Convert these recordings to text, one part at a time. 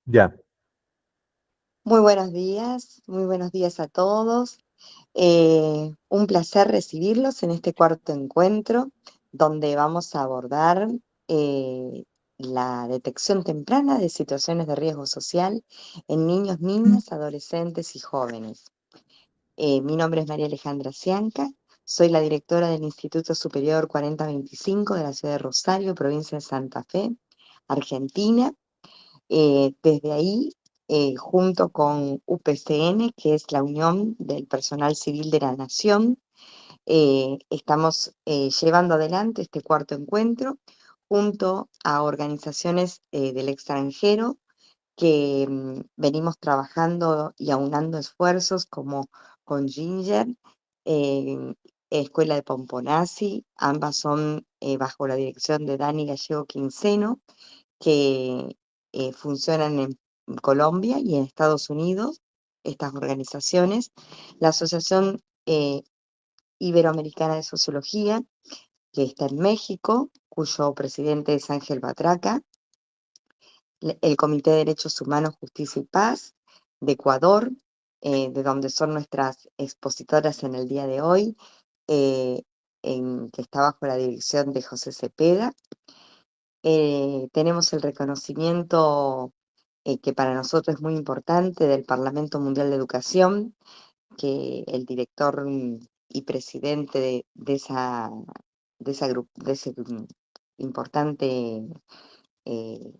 Ya. Muy buenos días a todos. Un placer recibirlos en este cuarto encuentro, donde vamos a abordar eh, la detección temprana de situaciones de riesgo social en niños, niñas, adolescentes y jóvenes. Mi nombre es María Alejandra Cianca, soy la directora del Instituto Superior 4025 de la ciudad de Rosario, provincia de Santa Fe, Argentina. Desde ahí, junto con UPCN, que es la Unión del Personal Civil de la Nación, estamos llevando adelante este cuarto encuentro junto a organizaciones del extranjero que venimos trabajando y aunando esfuerzos como con Ginger, eh, Escuela de Pomponazzi, ambas son bajo la dirección de Dani Gallego Quinceno, que funcionan en Colombia y en Estados Unidos, estas organizaciones. La Asociación Iberoamericana de Sociología, que está en México, cuyo presidente es Ángel Batraca. El Comité de Derechos Humanos, Justicia y Paz de Ecuador, de donde son nuestras expositoras en el día de hoy, eh, que está bajo la dirección de José Cepeda. Tenemos el reconocimiento que para nosotros es muy importante del Parlamento Mundial de Educación, que el director y presidente de ese importante, eh,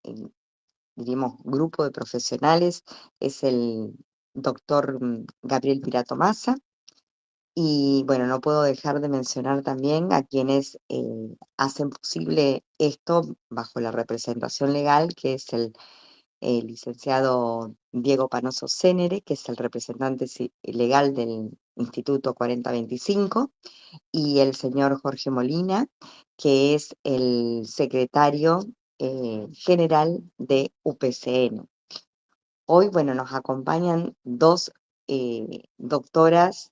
eh, diríamos, grupo de profesionales es el doctor Gabriel Pirato Massa. Y bueno, no puedo dejar de mencionar también a quienes hacen posible esto bajo la representación legal, que es el licenciado Diego Panoso Cénere, que es el representante legal del Instituto 4025, y el señor Jorge Molina, que es el secretario general de UPCN. Hoy, bueno, nos acompañan dos doctoras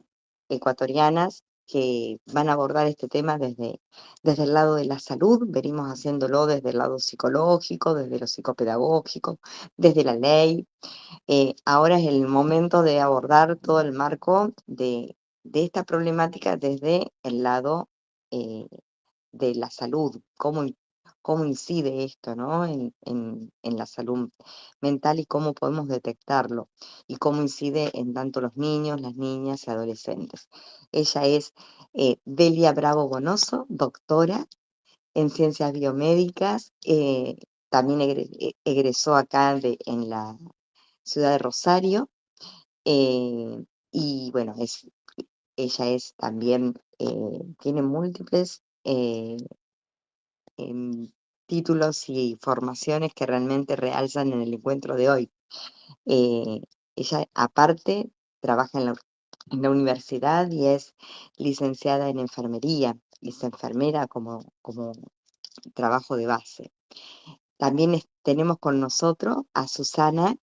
ecuatorianas que van a abordar este tema desde el lado de la salud. Venimos haciéndolo desde el lado psicológico, desde lo psicopedagógico, desde la ley. Ahora es el momento de abordar todo el marco de esta problemática desde el lado eh, de la salud, cómo incide esto, ¿no? En la salud mental y cómo podemos detectarlo y cómo incide en tanto los niños, las niñas y adolescentes. Ella es Delia Bravo Bonoso, doctora en ciencias biomédicas, también egresó acá en la ciudad de Rosario, y bueno, ella es también, tiene múltiples títulos y formaciones que realmente realzan en el encuentro de hoy. Eh, Ella, aparte, trabaja en la universidad y es licenciada en enfermería, y es enfermera como trabajo de base. También tenemos con nosotros a Susana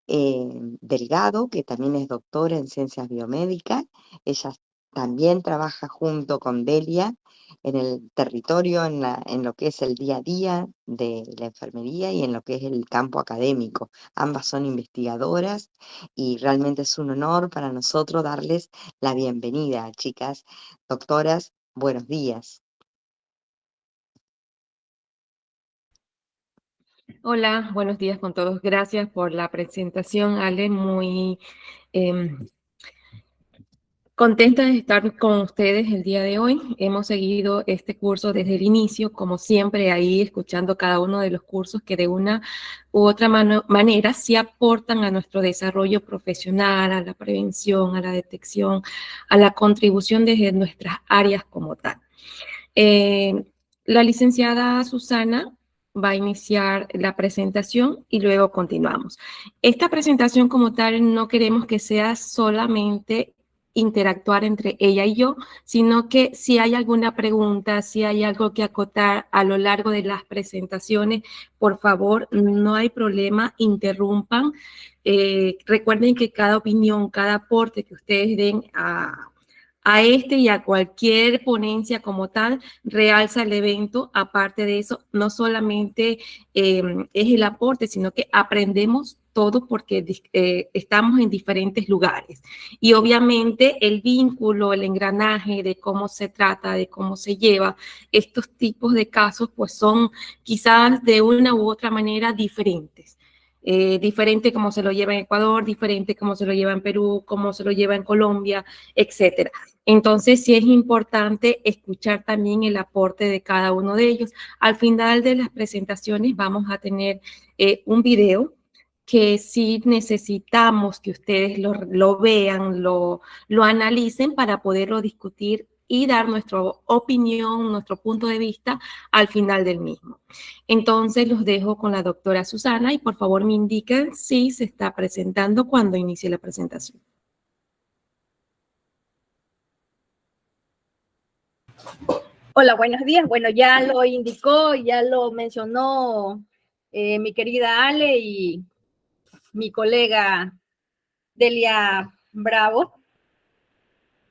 Delgado, que también es doctora en ciencias biomédicas. Ella también trabaja junto con Delia en el territorio, en lo que es el día a día de la enfermería y en lo que es el campo académico. Ambas son investigadoras y realmente es un honor para nosotros darles la bienvenida, chicas. Doctoras, buenos días. Hola, buenos días con todos. Gracias por la presentación, Ale. Muy em, contenta de estar con ustedes el día de hoy. Hemos seguido este curso desde el inicio, como siempre, ahí escuchando cada uno de los cursos que de una u otra manera sí aportan a nuestro desarrollo profesional, a la prevención, a la detección, a la contribución desde nuestras áreas como tal. Eh, la licenciada Susana va a iniciar la presentación y luego continuamos. Esta presentación como tal no queremos que sea solamente interactuar entre ella y yo, sino que si hay alguna pregunta, si hay algo que acotar a lo largo de las presentaciones, por favor, no hay problema, interrumpan. Recuerden que cada opinión, cada aporte que ustedes den a este y a cualquier ponencia como tal, realza el evento. Aparte de eso, no solamente es el aporte, sino que aprendemos todo porque estamos en diferentes lugares. Y obviamente el vínculo, el engranaje de cómo se trata, de cómo se lleva estos tipos de casos, pues son quizás de una u otra manera diferentes. Diferente como se lo lleva en Ecuador, diferente como se lo lleva en Perú, como se lo lleva en Colombia, etcétera. Entonces, sí es importante escuchar también el aporte de cada uno de ellos. Al final de las presentaciones vamos a tener un video que sí necesitamos que ustedes lo vean, lo analicen para poderlo discutir y dar nuestra opinión, nuestro punto de vista al final del mismo. Entonces los dejo con la doctora Susana y por favor me indiquen si se está presentando cuando inicie la presentación. Hola, buenos días. Bueno, ya lo indicó, ya lo mencionó mi querida Ale y mi colega Delia Bravo.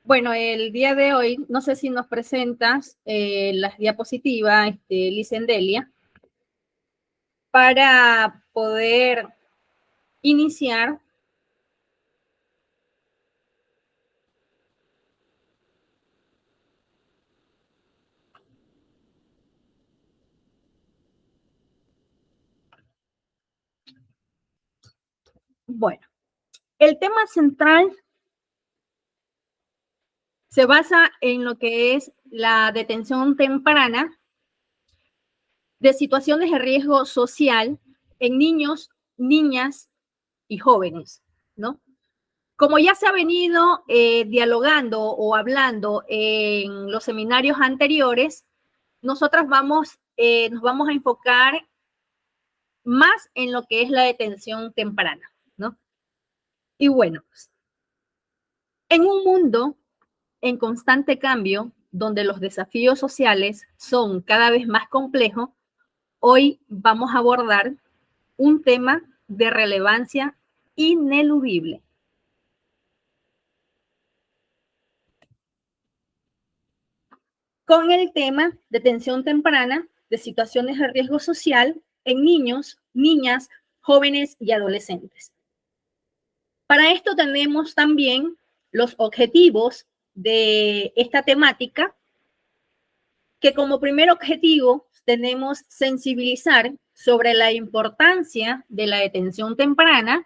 Bueno, el día de hoy, no sé si nos presentas las diapositivas, Licendelia, para poder iniciar. Bueno, el tema central se basa en lo que es la detención temprana de situaciones de riesgo social en niños, niñas y jóvenes, ¿no? Como ya se ha venido dialogando o hablando en los seminarios anteriores, nosotras nos vamos a enfocar más en lo que es la detención temprana, ¿no? Y bueno, en un mundo en constante cambio, donde los desafíos sociales son cada vez más complejos, hoy vamos a abordar un tema de relevancia ineludible. Con el tema de detención temprana de situaciones de riesgo social en niños, niñas, jóvenes y adolescentes. Para esto tenemos también los objetivos de esta temática, que como primer objetivo tenemos sensibilizar sobre la importancia de la detención temprana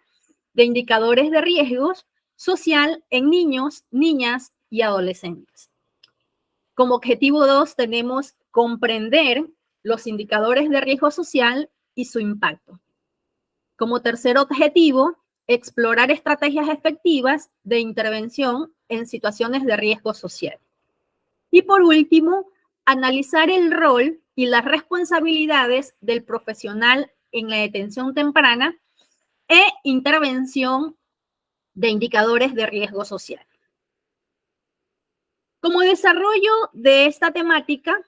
de indicadores de riesgos social en niños, niñas y adolescentes. Como objetivo 2 tenemos comprender los indicadores de riesgo social y su impacto. Como tercer objetivo, explorar estrategias efectivas de intervención en situaciones de riesgo social. Y por último, analizar el rol y las responsabilidades del profesional en la detención temprana e intervención de indicadores de riesgo social. Como desarrollo de esta temática,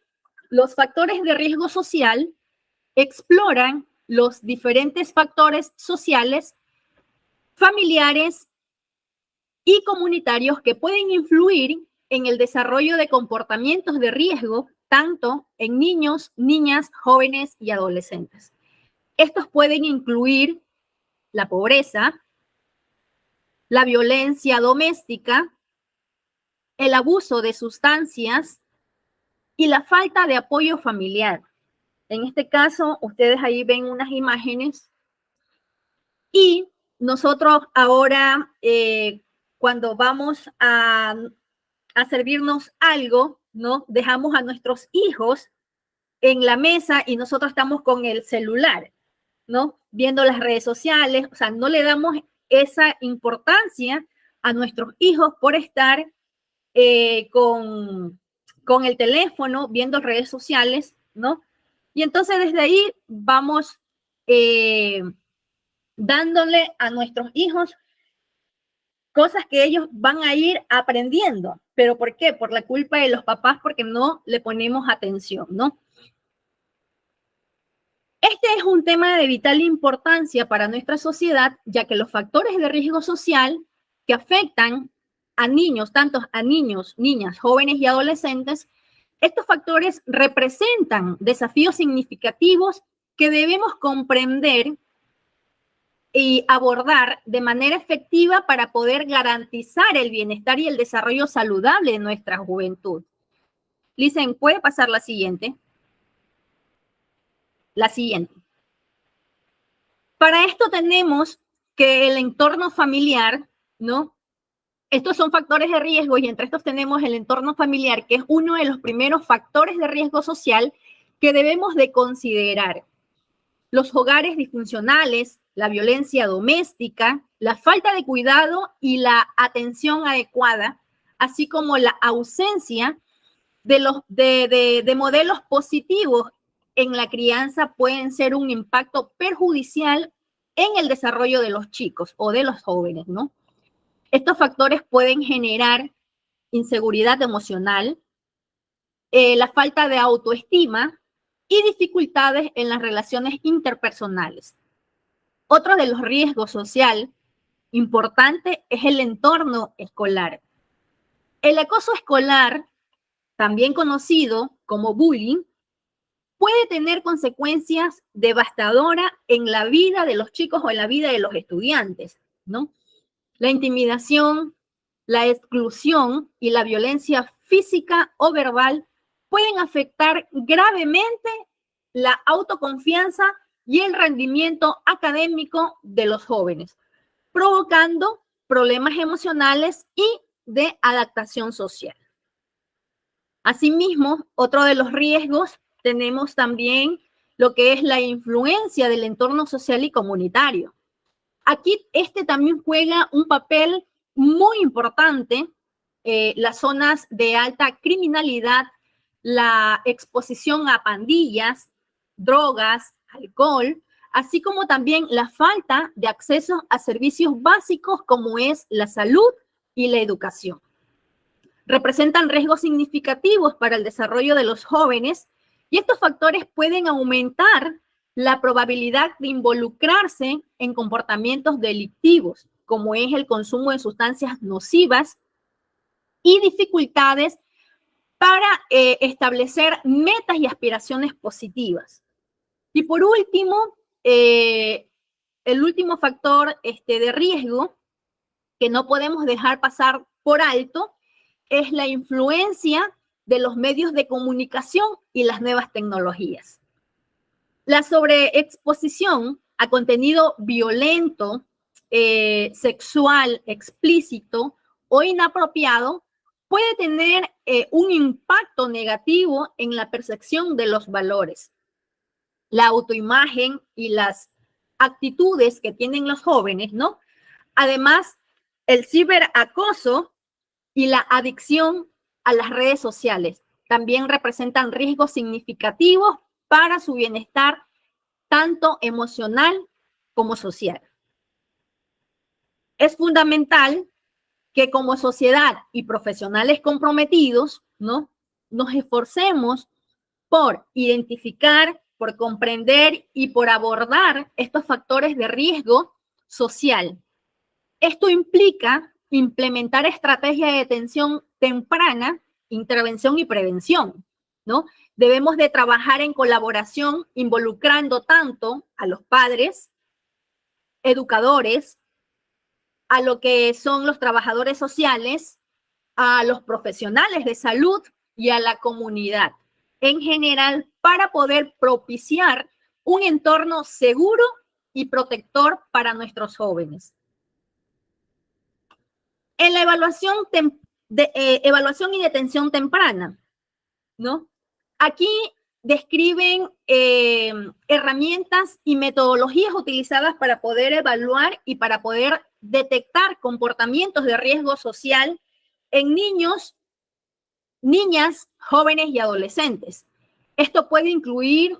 los factores de riesgo social exploran los diferentes factores sociales, familiares y comunitarios que pueden influir en el desarrollo de comportamientos de riesgo, tanto en niños, niñas, jóvenes y adolescentes. Estos pueden incluir la pobreza, la violencia doméstica, el abuso de sustancias y la falta de apoyo familiar. En este caso, ustedes ahí ven unas imágenes y nosotros ahora, cuando vamos a servirnos algo, ¿no? Dejamos a nuestros hijos en la mesa y nosotros estamos con el celular, ¿no? Viendo las redes sociales, o sea, no le damos esa importancia a nuestros hijos por estar con el teléfono, viendo redes sociales, ¿no? Y entonces desde ahí vamos dándole a nuestros hijos cosas que ellos van a ir aprendiendo. ¿Pero por qué? Por la culpa de los papás, porque no le ponemos atención, ¿no? Este es un tema de vital importancia para nuestra sociedad, ya que los factores de riesgo social que afectan a niños, tanto a niños, niñas, jóvenes y adolescentes, estos factores representan desafíos significativos que debemos comprender y abordar de manera efectiva para poder garantizar el bienestar y el desarrollo saludable de nuestra juventud. Lisen, ¿puede pasar la siguiente? La siguiente. Para esto tenemos que el entorno familiar, ¿no? Estos son factores de riesgo y entre estos tenemos el entorno familiar, que es uno de los primeros factores de riesgo social que debemos de considerar. Los hogares disfuncionales, la violencia doméstica, la falta de cuidado y la atención adecuada, así como la ausencia de modelos positivos en la crianza pueden ser un impacto perjudicial en el desarrollo de los chicos o de los jóvenes, ¿no? Estos factores pueden generar inseguridad emocional, la falta de autoestima y dificultades en las relaciones interpersonales. Otro de los riesgos social importante es el entorno escolar. El acoso escolar, también conocido como bullying, puede tener consecuencias devastadoras en la vida de los chicos o en la vida de los estudiantes, ¿no? La intimidación, la exclusión y la violencia física o verbal pueden afectar gravemente la autoconfianza y el rendimiento académico de los jóvenes, provocando problemas emocionales y de adaptación social. Asimismo, otro de los riesgos tenemos también lo que es la influencia del entorno social y comunitario. Aquí también juega un papel muy importante, las zonas de alta criminalidad, la exposición a pandillas, drogas, alcohol, así como también la falta de acceso a servicios básicos como es la salud y la educación. Representan riesgos significativos para el desarrollo de los jóvenes y estos factores pueden aumentar la probabilidad de involucrarse en comportamientos delictivos, como es el consumo de sustancias nocivas y dificultades para establecer metas y aspiraciones positivas. Y por último, el último factor de riesgo que no podemos dejar pasar por alto es la influencia de los medios de comunicación y las nuevas tecnologías. La sobreexposición a contenido violento, sexual, explícito o inapropiado puede tener un impacto negativo en la percepción de los valores, la autoimagen y las actitudes que tienen los jóvenes, ¿no? Además, el ciberacoso y la adicción a las redes sociales también representan riesgos significativos para su bienestar, tanto emocional como social. Es fundamental que como sociedad y profesionales comprometidos, ¿no?, nos esforcemos por identificar, por comprender y por abordar estos factores de riesgo social. Esto implica implementar estrategias de detención temprana, intervención y prevención, ¿no? Debemos de trabajar en colaboración, involucrando tanto a los padres, educadores, a lo que son los trabajadores sociales, a los profesionales de salud y a la comunidad en general para poder propiciar un entorno seguro y protector para nuestros jóvenes. En la evaluación y detención temprana, ¿no? Aquí describen herramientas y metodologías utilizadas para poder evaluar y para poder detectar comportamientos de riesgo social en niños, niñas, jóvenes y adolescentes. Esto puede incluir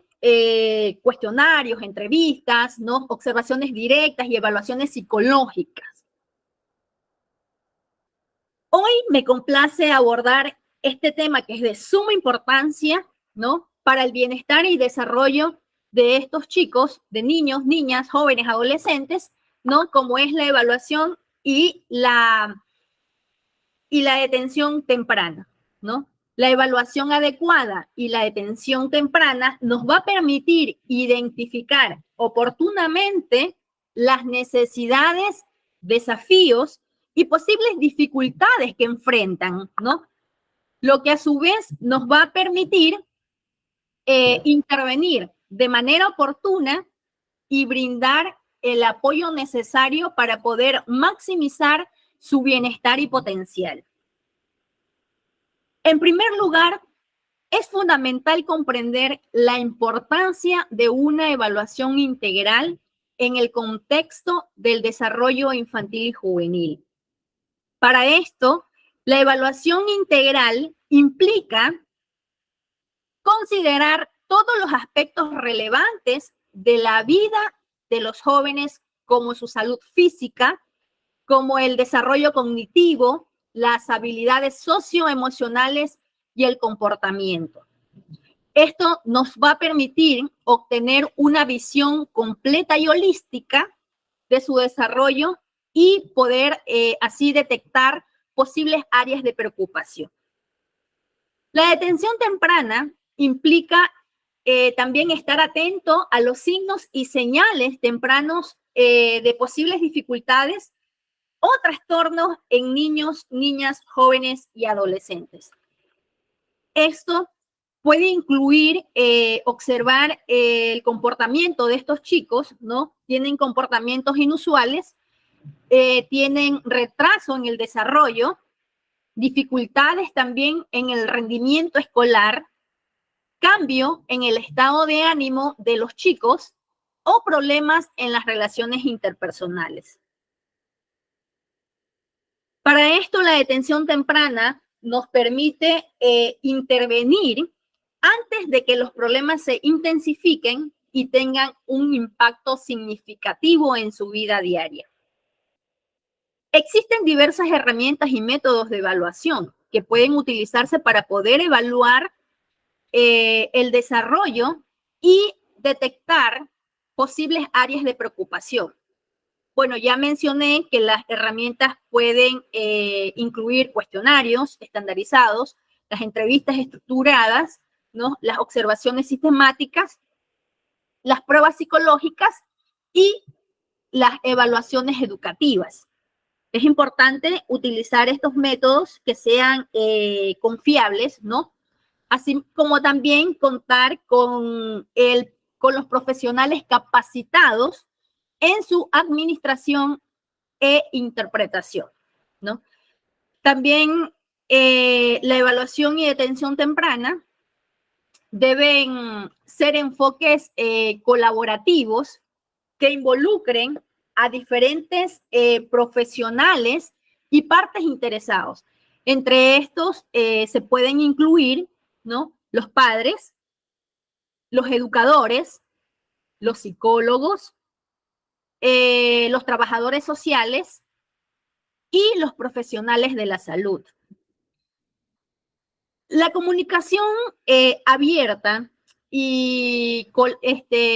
cuestionarios, entrevistas, ¿no?, observaciones directas y evaluaciones psicológicas. Hoy me complace abordar este tema que es de suma importancia, ¿no?, para el bienestar y desarrollo de estos chicos, de niños, niñas, jóvenes, adolescentes, ¿no?, como es la evaluación y la y la detención temprana, ¿no? La evaluación adecuada y la detención temprana nos va a permitir identificar oportunamente las necesidades, desafíos y posibles dificultades que enfrentan, ¿no? Lo que a su vez nos va a permitir intervenir de manera oportuna y brindar el apoyo necesario para poder maximizar su bienestar y potencial. En primer lugar, es fundamental comprender la importancia de una evaluación integral en el contexto del desarrollo infantil y juvenil. Para esto, la evaluación integral implica considerar todos los aspectos relevantes de la vida de los jóvenes, como su salud física, como el desarrollo cognitivo, las habilidades socioemocionales y el comportamiento. Esto nos va a permitir obtener una visión completa y holística de su desarrollo y poder así detectar posibles áreas de preocupación. La detención temprana implica también estar atento a los signos y señales tempranos de posibles dificultades o trastornos en niños, niñas, jóvenes y adolescentes. Esto puede incluir observar el comportamiento de estos chicos, ¿no? Tienen comportamientos inusuales, tienen retraso en el desarrollo, dificultades también en el rendimiento escolar, cambio en el estado de ánimo de los chicos o problemas en las relaciones interpersonales. Para esto, la detención temprana nos permite intervenir antes de que los problemas se intensifiquen y tengan un impacto significativo en su vida diaria. Existen diversas herramientas y métodos de evaluación que pueden utilizarse para poder evaluar el desarrollo y detectar posibles áreas de preocupación. Bueno, ya mencioné que las herramientas pueden incluir cuestionarios estandarizados, las entrevistas estructuradas, ¿no? Las observaciones sistemáticas, las pruebas psicológicas y las evaluaciones educativas. Es importante utilizar estos métodos que sean confiables, ¿no? Así como también contar con los profesionales capacitados en su administración e interpretación, ¿no? También la evaluación y detención temprana deben ser enfoques colaborativos que involucren a diferentes profesionales y partes interesados. Entre estos se pueden incluir, ¿no? Los padres, los educadores, los psicólogos, los trabajadores sociales y los profesionales de la salud. La comunicación abierta y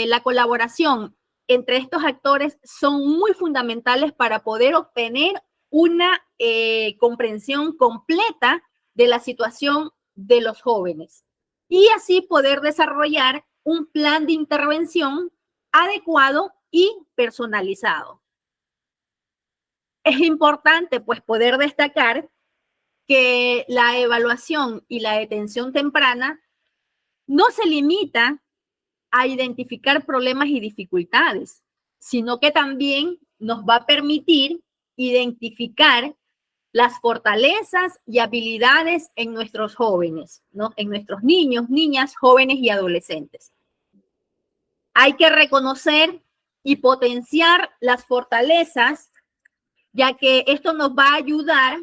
la colaboración entre estos actores son muy fundamentales para poder obtener una comprensión completa de la situación de los jóvenes y así poder desarrollar un plan de intervención adecuado y personalizado. Es importante, pues, poder destacar que la evaluación y la detención temprana no se limita a identificar problemas y dificultades, sino que también nos va a permitir identificar las fortalezas y habilidades en nuestros jóvenes, ¿no? En nuestros niños, niñas, jóvenes y adolescentes. Hay que reconocer y potenciar las fortalezas, ya que esto nos va a ayudar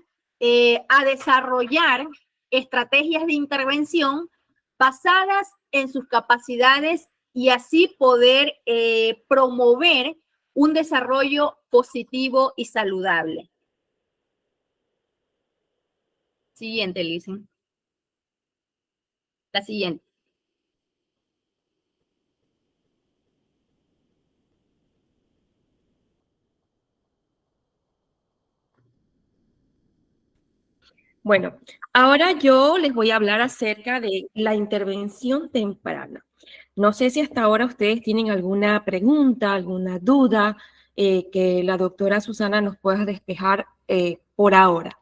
a desarrollar estrategias de intervención basadas en sus capacidades y así poder promover un desarrollo positivo y saludable. Siguiente, Lizzy. La siguiente. Bueno, ahora yo les voy a hablar acerca de la intervención temprana. No sé si hasta ahora ustedes tienen alguna pregunta, alguna duda que la doctora Susana nos pueda despejar por ahora.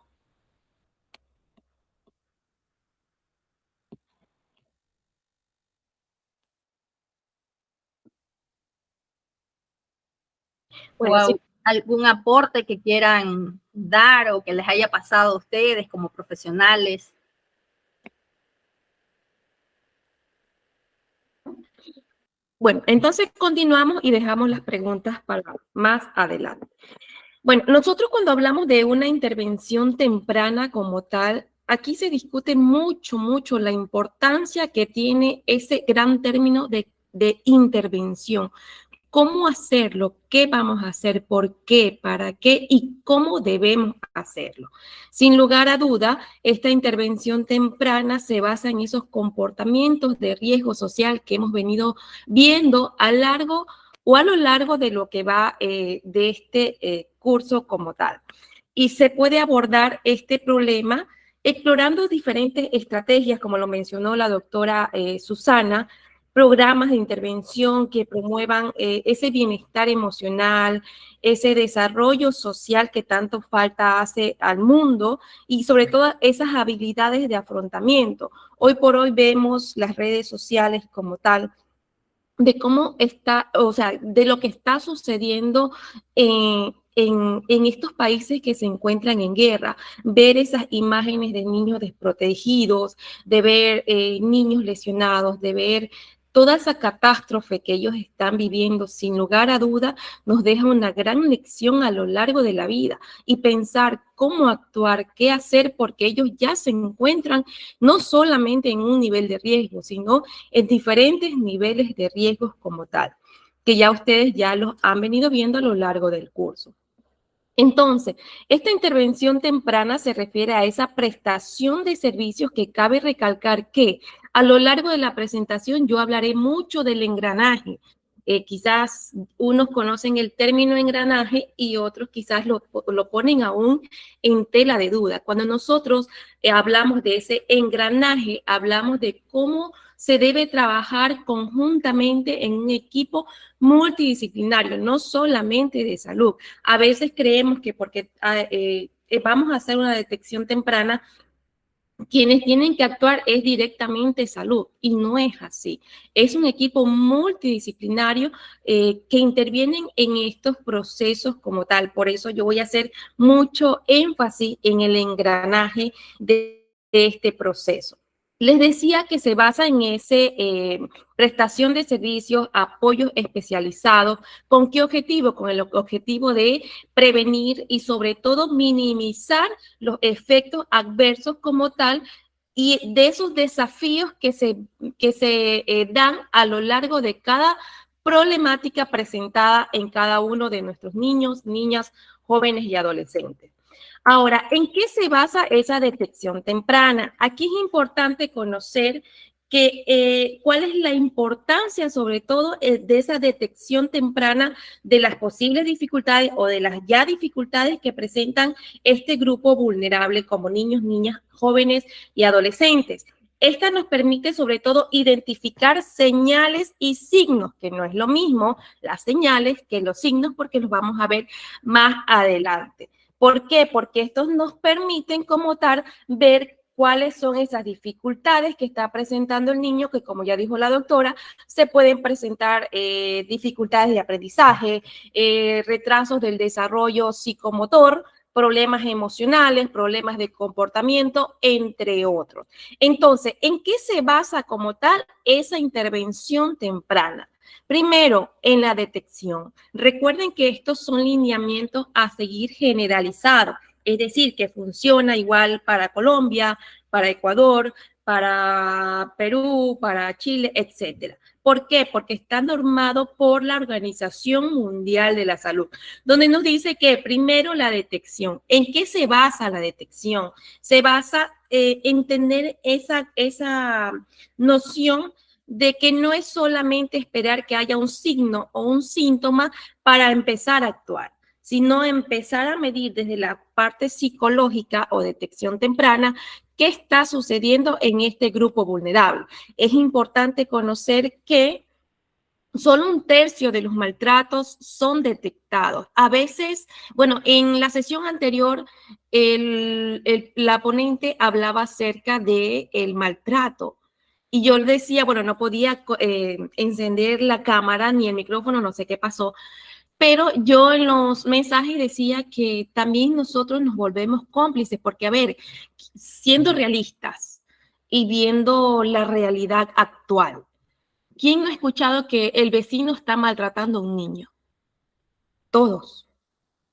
Bueno, O sí. algún aporte que quieran dar o que les haya pasado a ustedes como profesionales. Bueno, entonces continuamos y dejamos las preguntas para más adelante. Bueno, nosotros cuando hablamos de una intervención temprana como tal, aquí se discute mucho la importancia que tiene ese gran término de intervención. ¿Cómo hacerlo? ¿Qué vamos a hacer? ¿Por qué? ¿Para qué? ¿Y cómo debemos hacerlo? Sin lugar a duda, esta intervención temprana se basa en esos comportamientos de riesgo social que hemos venido viendo a lo largo de lo que va de este curso como tal. Y se puede abordar este problema explorando diferentes estrategias, como lo mencionó la doctora Susana, programas de intervención que promuevan ese bienestar emocional, ese desarrollo social que tanto falta hace al mundo y sobre todo esas habilidades de afrontamiento. Hoy por hoy vemos las redes sociales como tal de cómo está, o sea, de lo que está sucediendo en estos países que se encuentran en guerra, ver esas imágenes de niños desprotegidos, de ver niños lesionados, de ver toda esa catástrofe que ellos están viviendo, sin lugar a duda, nos deja una gran lección a lo largo de la vida y pensar cómo actuar, qué hacer, porque ellos ya se encuentran no solamente en un nivel de riesgo, sino en diferentes niveles de riesgos como tal, que ya ustedes ya los han venido viendo a lo largo del curso. Entonces, esta intervención temprana se refiere a esa prestación de servicios que cabe recalcar que a lo largo de la presentación yo hablaré mucho del engranaje. Quizás unos conocen el término engranaje y otros quizás lo ponen aún en tela de duda. Cuando nosotros hablamos de ese engranaje, hablamos de cómo se debe trabajar conjuntamente en un equipo multidisciplinario, no solamente de salud. A veces creemos que porque vamos a hacer una detección temprana, quienes tienen que actuar es directamente salud y no es así. Es un equipo multidisciplinario que intervienen en estos procesos como tal. Por eso yo voy a hacer mucho énfasis en el engranaje de este proceso. Les decía que se basa en ese prestación de servicios, apoyos especializados. ¿Con qué objetivo? Con el objetivo de prevenir y sobre todo minimizar los efectos adversos como tal y de esos desafíos que se dan a lo largo de cada problemática presentada en cada uno de nuestros niños, niñas, jóvenes y adolescentes. Ahora, ¿en qué se basa esa detección temprana? Aquí es importante conocer cuál es la importancia, sobre todo, de esa detección temprana de las posibles dificultades o de las ya dificultades que presentan este grupo vulnerable como niños, niñas, jóvenes y adolescentes. Esta nos permite, sobre todo, identificar señales y signos, que no es lo mismo las señales que los signos, porque los vamos a ver más adelante. ¿Por qué? Porque estos nos permiten como tal ver cuáles son esas dificultades que está presentando el niño, que como ya dijo la doctora, se pueden presentar dificultades de aprendizaje, retrasos del desarrollo psicomotor, problemas emocionales, problemas de comportamiento, entre otros. Entonces, ¿en qué se basa como tal esa intervención temprana? Primero, en la detección. Recuerden que estos son lineamientos a seguir generalizados, es decir, que funciona igual para Colombia, para Ecuador, para Perú, para Chile, etcétera. ¿Por qué? Porque está normado por la Organización Mundial de la Salud, donde nos dice que primero la detección. ¿En qué se basa la detección? Se basa en tener esa noción de que no es solamente esperar que haya un signo o un síntoma para empezar a actuar, sino empezar a medir desde la parte psicológica o detección temprana qué está sucediendo en este grupo vulnerable. Es importante conocer que solo 1/3 de los maltratos son detectados. A veces, bueno, en la sesión anterior, la ponente hablaba acerca del maltrato. Y yo le decía, bueno, no podía encender la cámara ni el micrófono, no sé qué pasó. Pero yo en los mensajes decía que también nosotros nos volvemos cómplices, porque, a ver, siendo realistas y viendo la realidad actual, ¿quién no ha escuchado que el vecino está maltratando a un niño? Todos.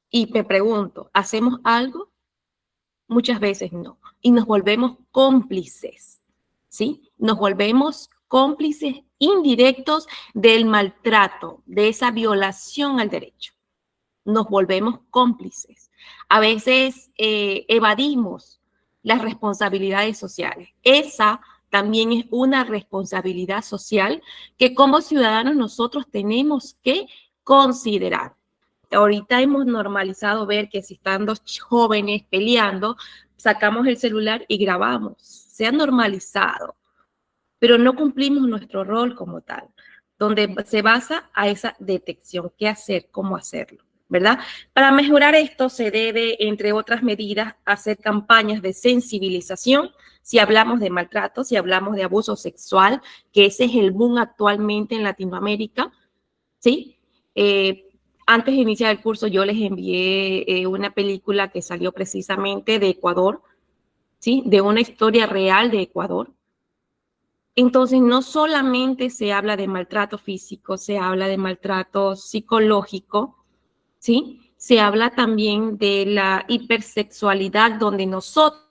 Y me pregunto, ¿hacemos algo? Muchas veces no. Y nos volvemos cómplices, ¿sí? Nos volvemos cómplices indirectos del maltrato, de esa violación al derecho. Nos volvemos cómplices. A veces evadimos las responsabilidades sociales. Esa también es una responsabilidad social que como ciudadanos nosotros tenemos que considerar. Ahorita hemos normalizado ver que si están 2 jóvenes peleando, sacamos el celular y grabamos. Se ha normalizado, pero no cumplimos nuestro rol como tal, donde se basa a esa detección, qué hacer, cómo hacerlo, ¿verdad? Para mejorar esto se debe, entre otras medidas, hacer campañas de sensibilización. Si hablamos de maltrato, si hablamos de abuso sexual, que ese es el boom actualmente en Latinoamérica, ¿sí? Antes de iniciar el curso yo les envié una película que salió precisamente de Ecuador, ¿sí? De una historia real de Ecuador. Entonces, no solamente se habla de maltrato físico, se habla de maltrato psicológico, ¿sí? Se habla también de la hipersexualidad, donde nosotros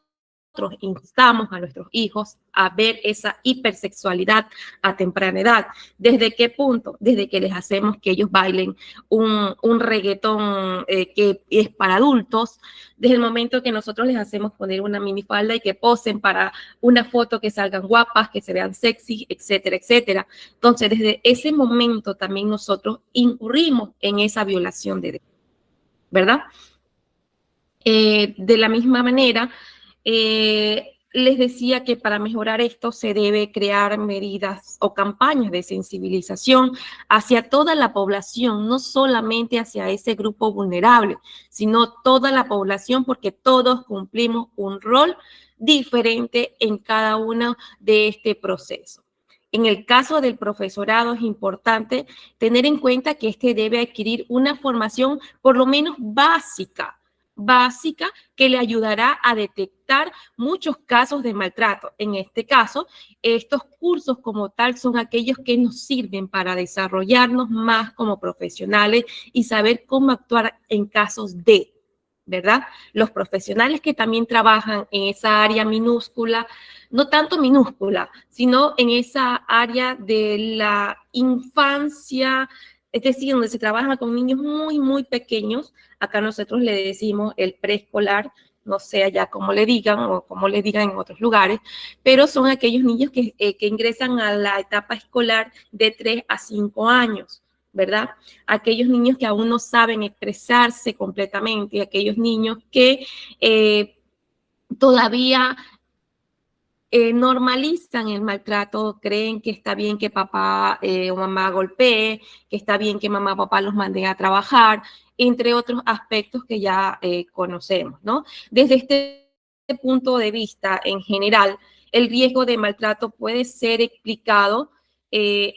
instamos a nuestros hijos a ver esa hipersexualidad a temprana edad. ¿Desde qué punto? Desde que les hacemos que ellos bailen un reggaetón que es para adultos, desde el momento que nosotros les hacemos poner una minifalda y que posen para una foto, que salgan guapas, que se vean sexy, etcétera, etcétera. Entonces, desde ese momento también nosotros incurrimos en esa violación de derechos, ¿verdad? De la misma manera, les decía que para mejorar esto se debe crear medidas o campañas de sensibilización hacia toda la población, no solamente hacia ese grupo vulnerable, sino toda la población, porque todos cumplimos un rol diferente en cada uno de este proceso. En el caso del profesorado es importante tener en cuenta que este debe adquirir una formación por lo menos básica que le ayudará a detectar muchos casos de maltrato. En este caso, estos cursos como tal son aquellos que nos sirven para desarrollarnos más como profesionales y saber cómo actuar en casos de, ¿verdad? Los profesionales que también trabajan en esa área minúscula, no tanto minúscula, sino en esa área de la infancia, es decir, donde se trabaja con niños muy, muy pequeños. Acá nosotros le decimos el preescolar, no sé allá cómo le digan o cómo le digan en otros lugares, pero son aquellos niños que ingresan a la etapa escolar de 3 a 5 años, ¿verdad? Aquellos niños que aún no saben expresarse completamente, aquellos niños que todavía normalizan el maltrato, creen que está bien que papá o mamá golpee, que está bien que mamá o papá los manden a trabajar, entre otros aspectos que ya conocemos, ¿no? Desde este punto de vista, en general, el riesgo de maltrato puede ser explicado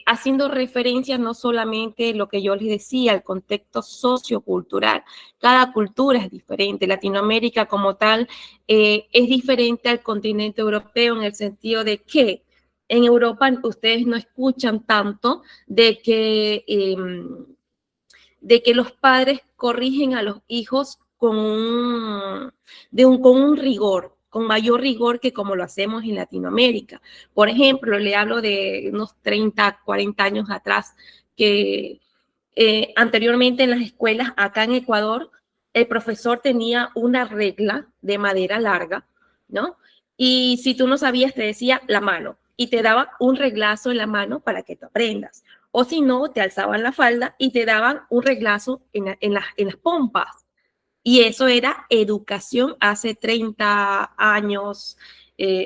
haciendo referencia no solamente lo que yo les decía, al contexto sociocultural. Cada cultura es diferente. Latinoamérica como tal es diferente al continente europeo en el sentido de que en Europa ustedes no escuchan tanto de que los padres corrigen a los hijos con un rigor, con mayor rigor que como lo hacemos en Latinoamérica. Por ejemplo, le hablo de unos 30, 40 años atrás, que anteriormente en las escuelas acá en Ecuador, el profesor tenía una regla de madera larga, ¿no? Y si tú no sabías, te decía la mano y te daba un reglazo en la mano para que tú aprendas. O si no, te alzaban la falda y te daban un reglazo en las pompas. Y eso era educación hace 30 años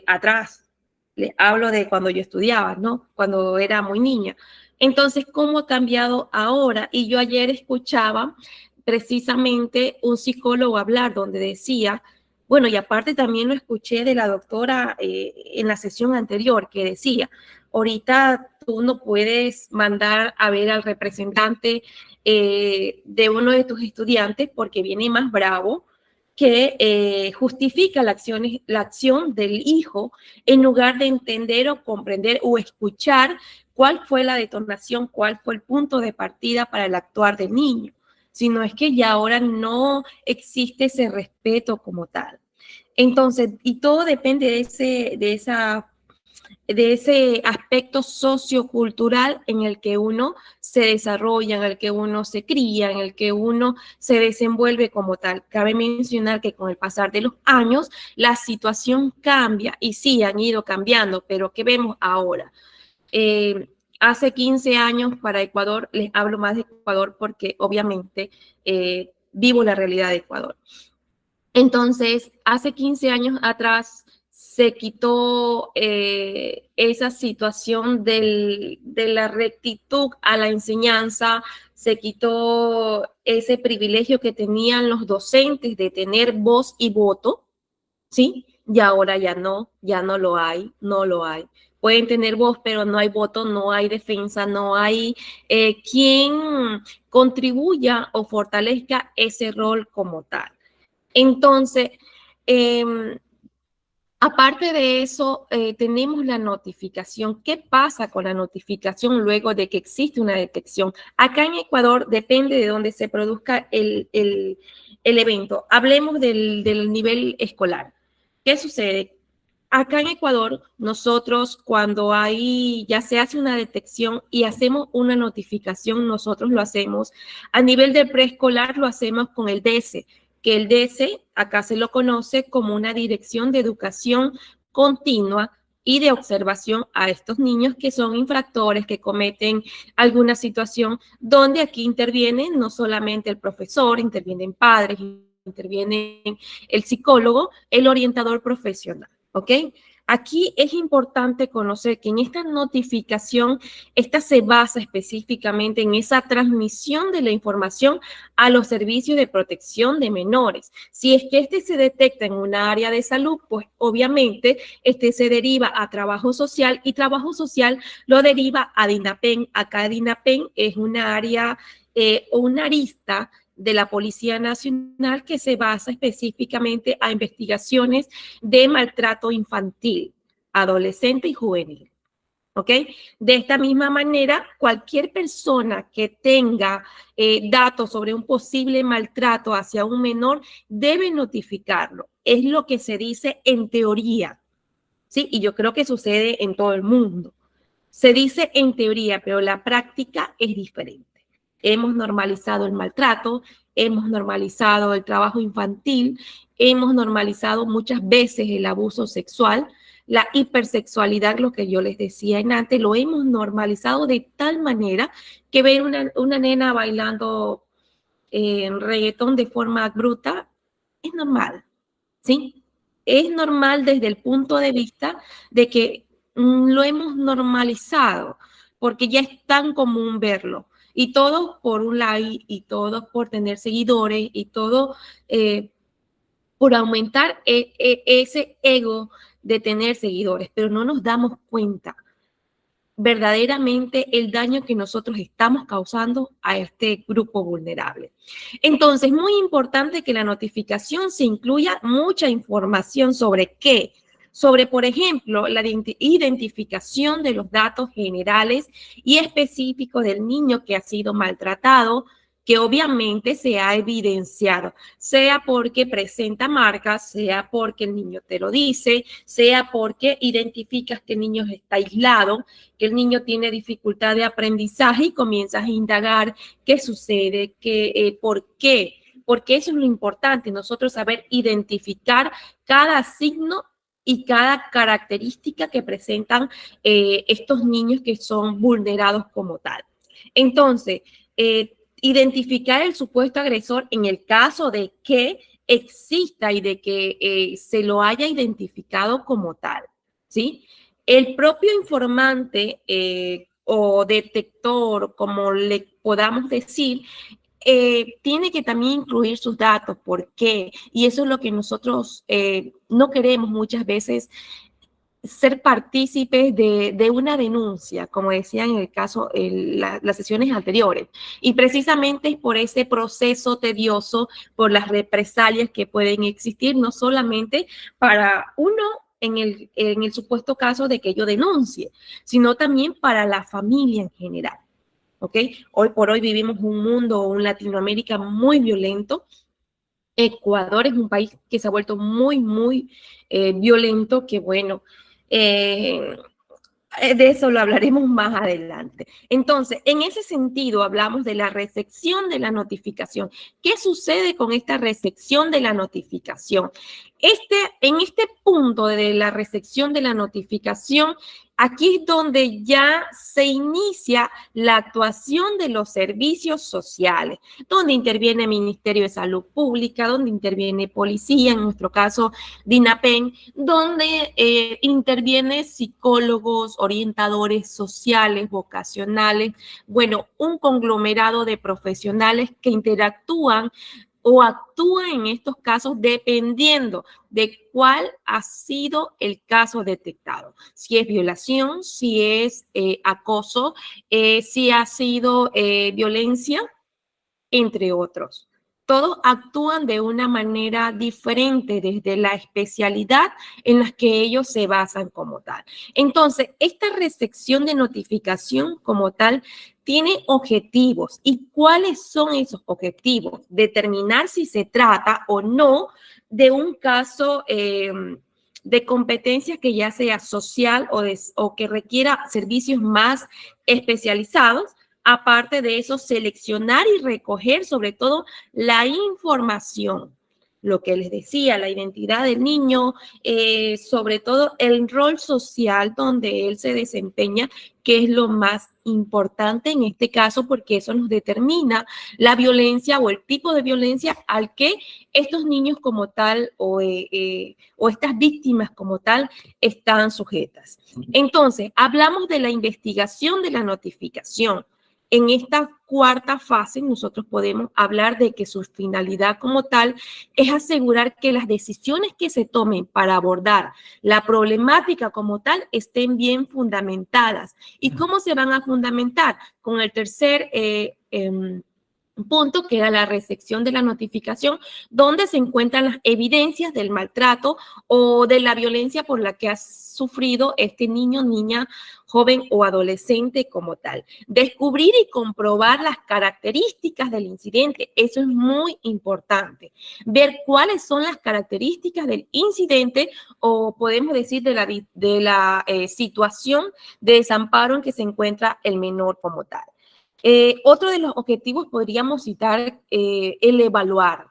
atrás. Les hablo de cuando yo estudiaba, ¿no? Cuando era muy niña. Entonces, ¿cómo ha cambiado ahora? Y yo ayer escuchaba precisamente un psicólogo hablar donde decía, bueno, y aparte también lo escuché de la doctora en la sesión anterior, que decía, ahorita tú no puedes mandar a ver al representante de uno de tus estudiantes porque viene más bravo, que justifica la acción del hijo en lugar de entender o comprender o escuchar cuál fue la detonación, cuál fue el punto de partida para el actuar del niño, sino es que ya ahora no existe ese respeto como tal. Entonces, y todo depende de ese aspecto sociocultural en el que uno se desarrolla, en el que uno se cría, en el que uno se desenvuelve como tal. Cabe mencionar que con el pasar de los años, la situación cambia y sí, han ido cambiando, pero ¿qué vemos ahora? Hace 15 años para Ecuador, les hablo más de Ecuador porque obviamente vivo la realidad de Ecuador. Entonces, hace 15 años atrás se quitó esa situación de la rectitud a la enseñanza, se quitó ese privilegio que tenían los docentes de tener voz y voto, ¿sí? Y ahora ya no lo hay, no lo hay. Pueden tener voz, pero no hay voto, no hay defensa, no hay quien contribuya o fortalezca ese rol como tal. Entonces, aparte de eso, tenemos la notificación. ¿Qué pasa con la notificación luego de que existe una detección? Acá en Ecuador depende de dónde se produzca el evento. Hablemos del nivel escolar. ¿Qué sucede? Acá en Ecuador, nosotros cuando ya se hace una detección y hacemos una notificación, nosotros lo hacemos. A nivel de preescolar lo hacemos con el DESE, que el DESE acá se lo conoce como una dirección de educación continua y de observación a estos niños que son infractores, que cometen alguna situación, donde aquí interviene no solamente el profesor, intervienen padres, interviene el psicólogo, el orientador profesional, ¿ok? Aquí es importante conocer que en esta notificación, esta se basa específicamente en esa transmisión de la información a los servicios de protección de menores. Si es que este se detecta en una área de salud, pues obviamente este se deriva a trabajo social y trabajo social lo deriva a DINAPEN. Acá DINAPEN es una área o una arista de la Policía Nacional que se basa específicamente a investigaciones de maltrato infantil, adolescente y juvenil. ¿Ok? De esta misma manera, cualquier persona que tenga datos sobre un posible maltrato hacia un menor debe notificarlo. Es lo que se dice en teoría, ¿sí? Y yo creo que sucede en todo el mundo. Se dice en teoría, pero la práctica es diferente. Hemos normalizado el maltrato, hemos normalizado el trabajo infantil, hemos normalizado muchas veces el abuso sexual, la hipersexualidad, lo que yo les decía en antes, lo hemos normalizado de tal manera que ver una nena bailando en reggaetón de forma bruta es normal, ¿sí? Es normal desde el punto de vista de que lo hemos normalizado, porque ya es tan común verlo. Y todos por un like, y todos por tener seguidores, y todo por aumentar ese ego de tener seguidores, pero no nos damos cuenta verdaderamente el daño que nosotros estamos causando a este grupo vulnerable. Entonces, muy importante que la notificación se incluya mucha información sobre qué, sobre, por ejemplo, la identificación de los datos generales y específicos del niño que ha sido maltratado, que obviamente se ha evidenciado, sea porque presenta marcas, sea porque el niño te lo dice, sea porque identificas que el niño está aislado, que el niño tiene dificultad de aprendizaje y comienzas a indagar qué sucede, por qué, porque eso es lo importante, nosotros saber identificar cada signo y cada característica que presentan estos niños que son vulnerados como tal. Entonces, identificar el supuesto agresor en el caso de que exista y de que se lo haya identificado como tal, ¿sí? El propio informante o detector, como le podamos decir, tiene que también incluir sus datos. ¿Por qué? Y eso es lo que nosotros no queremos muchas veces, ser partícipes de una denuncia, como decían en el caso, las sesiones anteriores. Y precisamente es por ese proceso tedioso, por las represalias que pueden existir, no solamente para uno en el supuesto caso de que yo denuncie, sino también para la familia en general. ¿Ok? Hoy por hoy vivimos un mundo, un Latinoamérica muy violento. Ecuador es un país que se ha vuelto muy, muy violento, que bueno, eh, de eso lo hablaremos más adelante. Entonces, en ese sentido, hablamos de la recepción de la notificación. ¿Qué sucede con esta recepción de la notificación? En este punto de la recepción de la notificación, aquí es donde ya se inicia la actuación de los servicios sociales, donde interviene el Ministerio de Salud Pública, donde interviene policía, en nuestro caso DINAPEN, donde interviene psicólogos, orientadores sociales, vocacionales, bueno, un conglomerado de profesionales que interactúan o actúa en estos casos dependiendo de cuál ha sido el caso detectado. Si es violación, si es acoso, si ha sido violencia, entre otros. Todos actúan de una manera diferente desde la especialidad en la que ellos se basan como tal. Entonces, esta recepción de notificación como tal tiene objetivos. ¿Y cuáles son esos objetivos? Determinar si se trata o no de un caso de competencia que ya sea social o que requiera servicios más especializados. Aparte de eso, seleccionar y recoger sobre todo la información, lo que les decía, la identidad del niño, sobre todo el rol social donde él se desempeña, que es lo más importante en este caso, porque eso nos determina la violencia o el tipo de violencia al que estos niños como tal o estas víctimas como tal están sujetas. Entonces, hablamos de la investigación de la notificación. En esta cuarta fase nosotros podemos hablar de que su finalidad como tal es asegurar que las decisiones que se tomen para abordar la problemática como tal estén bien fundamentadas. ¿Y cómo se van a fundamentar? Con el tercer punto, que era la recepción de la notificación, donde se encuentran las evidencias del maltrato o de la violencia por la que ha sufrido este niño, niña, joven o adolescente como tal. Descubrir y comprobar las características del incidente, eso es muy importante. Ver cuáles son las características del incidente o podemos decir de la situación de desamparo en que se encuentra el menor como tal. Otro de los objetivos podríamos citar el evaluar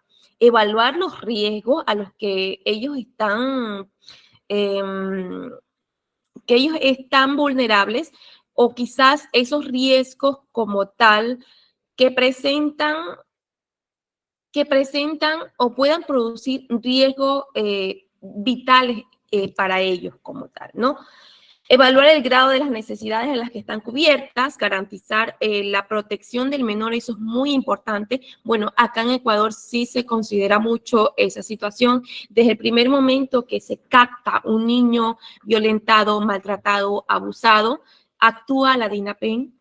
los riesgos a los que ellos están vulnerables, o quizás esos riesgos como tal que presentan o puedan producir riesgos vitales para ellos como tal, ¿no? Evaluar el grado de las necesidades en las que están cubiertas, garantizar la protección del menor, eso es muy importante. Bueno, acá en Ecuador sí se considera mucho esa situación. Desde el primer momento que se capta un niño violentado, maltratado, abusado, actúa la DINAPEN,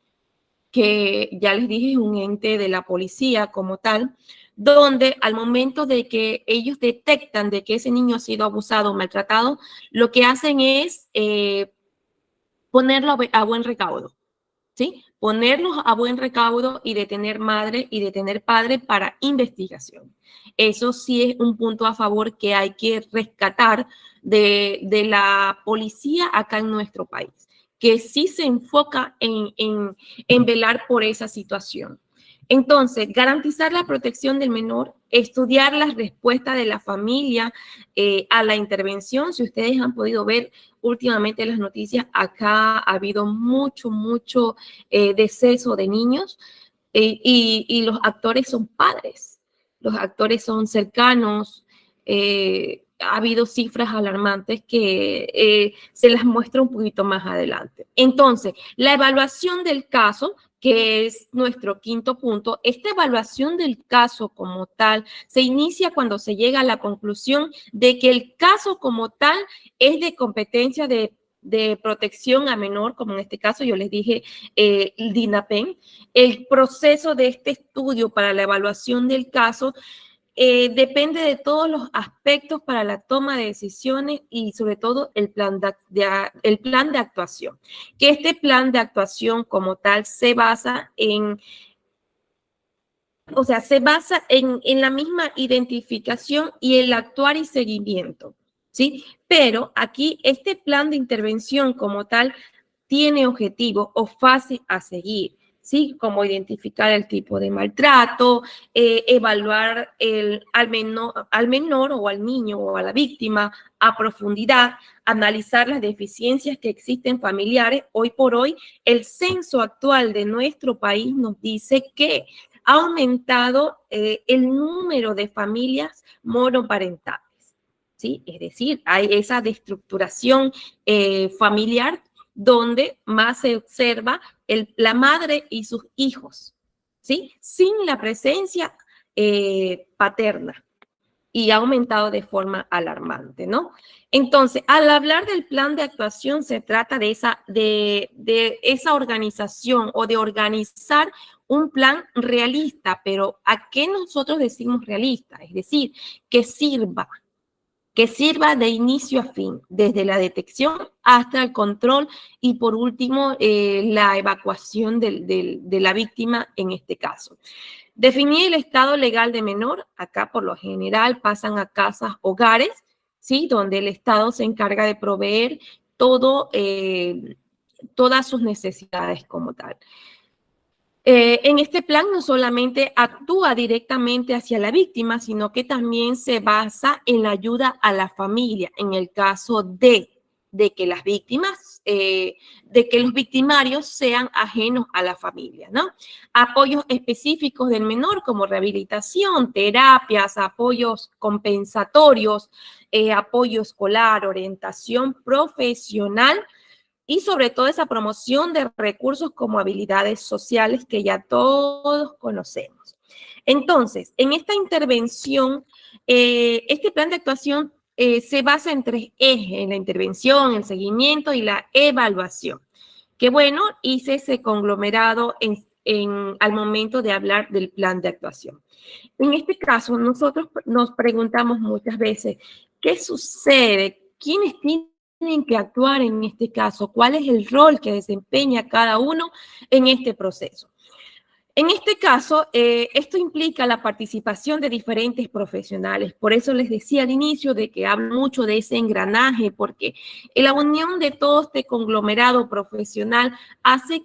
que ya les dije es un ente de la policía como tal, donde al momento de que ellos detectan de que ese niño ha sido abusado o maltratado, lo que hacen es ponerlo a buen recaudo, ¿sí? Ponerlos a buen recaudo y detener madre y detener padre para investigación. Eso sí es un punto a favor que hay que rescatar de la policía acá en nuestro país, que sí se enfoca en velar por esa situación. Entonces, garantizar la protección del menor, estudiar las respuestas de la familia a la intervención. Si ustedes han podido ver, últimamente en las noticias, acá ha habido mucho deceso de niños y los actores son padres, los actores son cercanos. Ha habido cifras alarmantes que se las muestra un poquito más adelante. Entonces, la evaluación del caso, que es nuestro quinto punto, esta evaluación del caso como tal se inicia cuando se llega a la conclusión de que el caso como tal es de competencia de protección a menor, como en este caso yo les dije, el DINAPEN. El proceso de este estudio para la evaluación del caso depende de todos los aspectos para la toma de decisiones y sobre todo el plan de actuación. Que este plan de actuación como tal se basa en la misma identificación y el actuar y seguimiento, ¿sí? Pero aquí este plan de intervención como tal tiene objetivos o fases a seguir, ¿sí? Como identificar el tipo de maltrato, evaluar al menor o al niño o a la víctima a profundidad, analizar las deficiencias que existen familiares. Hoy por hoy, el censo actual de nuestro país nos dice que ha aumentado el número de familias monoparentales, ¿sí? Es decir, hay esa destructuración familiar donde más se observa la madre y sus hijos, ¿sí? Sin la presencia paterna. Y ha aumentado de forma alarmante, ¿no? Entonces, al hablar del plan de actuación, se trata de esa organización o de organizar un plan realista, pero ¿a qué nosotros decimos realista? Es decir, que sirva de inicio a fin, desde la detección hasta el control y por último la evacuación de la víctima en este caso. Definir el estado legal de menor, acá por lo general pasan a casas, hogares, ¿sí? Donde el Estado se encarga de proveer todas sus necesidades como tal. En este plan no solamente actúa directamente hacia la víctima, sino que también se basa en la ayuda a la familia, en el caso de que las víctimas, de que los victimarios sean ajenos a la familia, ¿no? Apoyos específicos del menor como rehabilitación, terapias, apoyos compensatorios, apoyo escolar, orientación profesional, y sobre todo esa promoción de recursos como habilidades sociales que ya todos conocemos. Entonces, en esta intervención, este plan de actuación se basa en 3 ejes, en la intervención, el seguimiento y la evaluación. Que bueno, hice ese conglomerado al momento de hablar del plan de actuación. En este caso, nosotros nos preguntamos muchas veces, ¿qué sucede? ¿Quiénes tienen que actuar en este caso? ¿Cuál es el rol que desempeña cada uno en este proceso? En este caso, esto implica la participación de diferentes profesionales. Por eso les decía al inicio de que hablo mucho de ese engranaje, porque la unión de todo este conglomerado profesional hace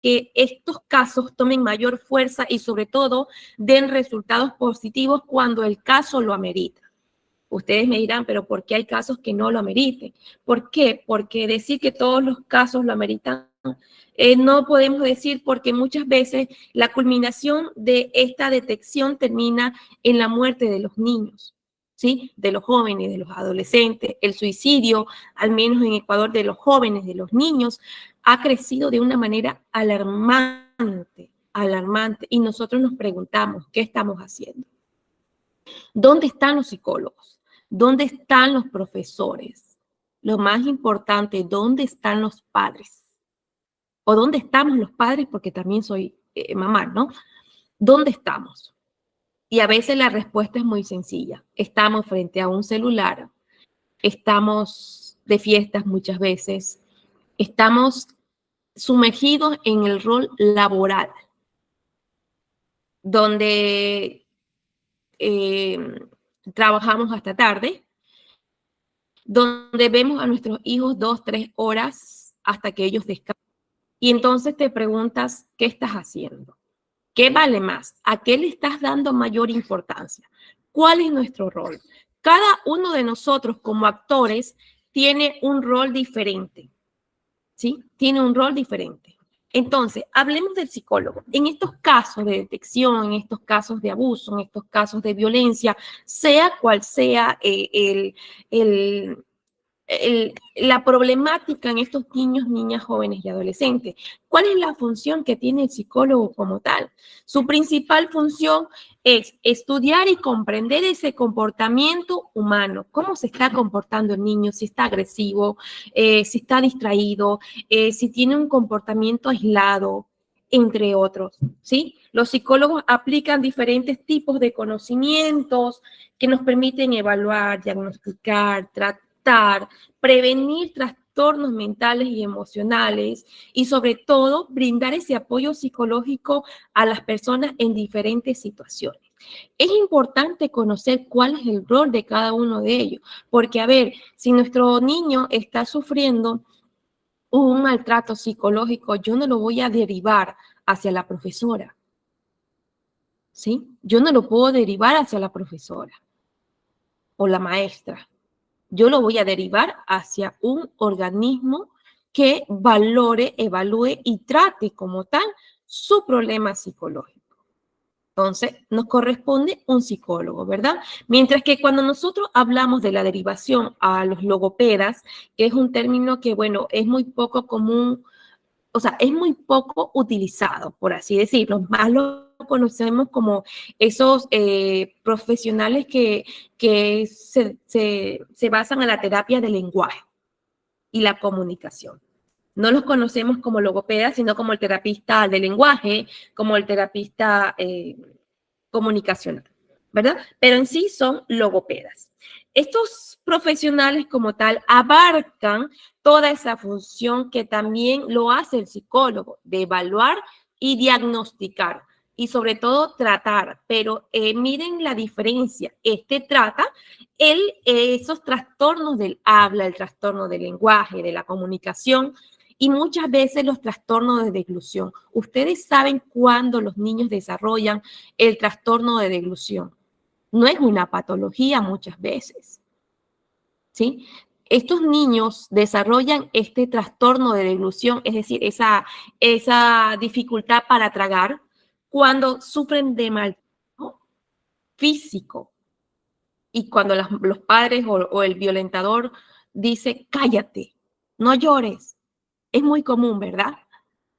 que estos casos tomen mayor fuerza y sobre todo den resultados positivos cuando el caso lo amerita. Ustedes me dirán, pero ¿por qué hay casos que no lo ameriten? ¿Por qué? Porque decir que todos los casos lo ameritan, no podemos decir, porque muchas veces la culminación de esta detección termina en la muerte de los niños, ¿sí? De los jóvenes, de los adolescentes. El suicidio, al menos en Ecuador, de los jóvenes, de los niños, ha crecido de una manera alarmante, y nosotros nos preguntamos, ¿qué estamos haciendo? ¿Dónde están los psicólogos? ¿Dónde están los profesores? Lo más importante, ¿dónde están los padres? ¿O dónde estamos los padres? Porque también soy mamá, ¿no? ¿Dónde estamos? Y a veces la respuesta es muy sencilla. Estamos frente a un celular, estamos de fiestas muchas veces, estamos sumergidos en el rol laboral, donde trabajamos hasta tarde, donde vemos a nuestros hijos 2, 3 horas hasta que ellos descansan. Y entonces te preguntas, ¿qué estás haciendo? ¿Qué vale más? ¿A qué le estás dando mayor importancia? ¿Cuál es nuestro rol? Cada uno de nosotros como actores tiene un rol diferente, ¿sí? Tiene un rol diferente. Entonces, hablemos del psicólogo. En estos casos de detección, en estos casos de abuso, en estos casos de violencia, sea cual sea la problemática en estos niños, niñas, jóvenes y adolescentes. ¿Cuál es la función que tiene el psicólogo como tal? Su principal función es estudiar y comprender ese comportamiento humano, cómo se está comportando el niño, si está agresivo, si está distraído, si tiene un comportamiento aislado, entre otros, ¿sí? Los psicólogos aplican diferentes tipos de conocimientos que nos permiten evaluar, diagnosticar, tratar, prevenir trastornos mentales y emocionales y sobre todo brindar ese apoyo psicológico a las personas en diferentes situaciones. Es importante conocer cuál es el rol de cada uno de ellos, porque a ver, si nuestro niño está sufriendo un maltrato psicológico, yo no lo voy a derivar hacia la profesora, ¿sí? Yo no lo puedo derivar hacia la profesora o la maestra. Yo lo voy a derivar hacia un organismo que valore, evalúe y trate como tal su problema psicológico. Entonces, nos corresponde un psicólogo, ¿verdad? Mientras que cuando nosotros hablamos de la derivación a los logopedas, que es un término que, bueno, es muy poco común, o sea, es muy poco utilizado, por así decirlo. Más lo conocemos como esos profesionales que se basan en la terapia del lenguaje y la comunicación. No los conocemos como logopedas, sino como el terapista del lenguaje, como el terapista comunicacional, ¿verdad? Pero en sí son logopedas. Estos profesionales como tal abarcan toda esa función que también lo hace el psicólogo, de evaluar y diagnosticar y sobre todo tratar, pero miren la diferencia, este trata esos trastornos del habla, el trastorno del lenguaje, de la comunicación y muchas veces los trastornos de deglución. Ustedes saben cuándo los niños desarrollan el trastorno de deglución. No es una patología muchas veces, ¿sí? Estos niños desarrollan este trastorno de deglución, es decir, esa dificultad para tragar, cuando sufren de maltrato físico y cuando los padres o el violentador dice, cállate, no llores. Es muy común, ¿verdad?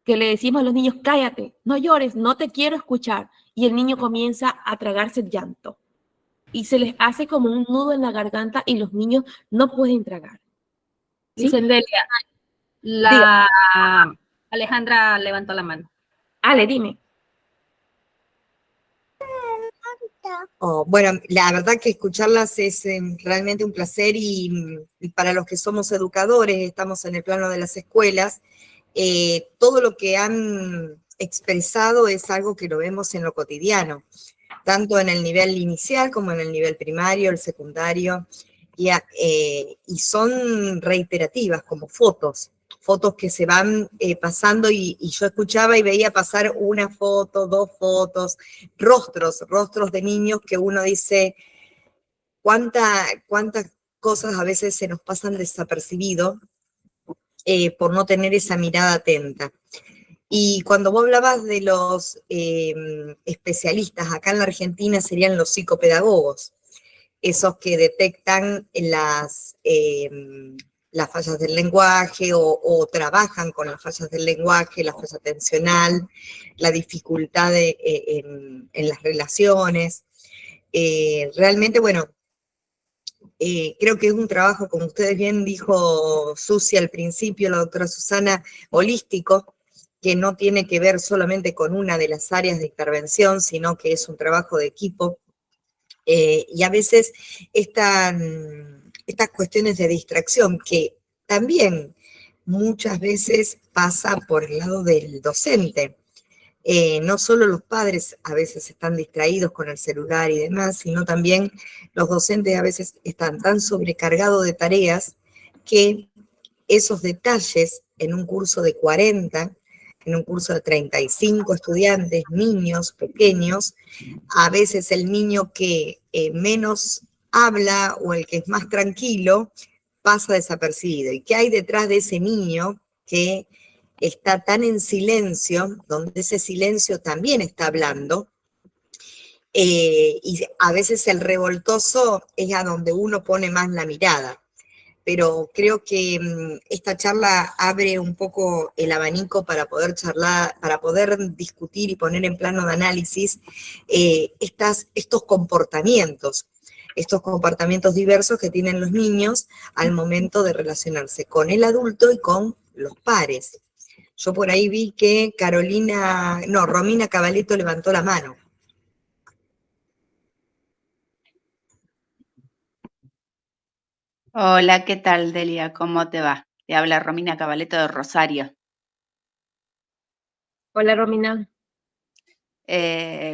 Que le decimos a los niños, cállate, no llores, no te quiero escuchar. Y el niño comienza a tragarse el llanto. Y se les hace como un nudo en la garganta y los niños no pueden tragar. ¿Sí? Licendelia, Alejandra levantó la mano. Ale, dime. Bueno, la verdad que escucharlas es realmente un placer y para los que somos educadores, estamos en el plano de las escuelas, todo lo que han expresado es algo que lo vemos en lo cotidiano, tanto en el nivel inicial como en el nivel primario, el secundario, y son reiterativas como fotos que se van pasando y yo escuchaba y veía pasar una foto, dos fotos, rostros de niños que uno dice, cuántas cosas a veces se nos pasan desapercibido por no tener esa mirada atenta. Y cuando vos hablabas de los especialistas, acá en la Argentina serían los psicopedagogos, esos que detectan las fallas del lenguaje o trabajan con las fallas del lenguaje, la falla atencional, la dificultad en las relaciones. Realmente, bueno, creo que es un trabajo, como ustedes bien dijo Susi al principio, la doctora Susana, holístico, que no tiene que ver solamente con una de las áreas de intervención, sino que es un trabajo de equipo. Y a veces estas cuestiones de distracción, que también muchas veces pasa por el lado del docente. No solo los padres a veces están distraídos con el celular y demás, sino también los docentes a veces están tan sobrecargados de tareas que esos detalles en un curso de 40, en un curso de 35 estudiantes, niños pequeños, a veces el niño que menos habla o el que es más tranquilo, pasa desapercibido. ¿Y qué hay detrás de ese niño que está tan en silencio, donde ese silencio también está hablando? Y a veces el revoltoso es a donde uno pone más la mirada. Pero creo que esta charla abre un poco el abanico para poder charlar, para poder discutir y poner en plano de análisis estos comportamientos diversos que tienen los niños al momento de relacionarse con el adulto y con los pares. Yo por ahí vi que Romina Cavalletto levantó la mano. Hola, ¿qué tal, Delia? ¿Cómo te va? Te habla Romina Cavalletto de Rosario. Hola, Romina.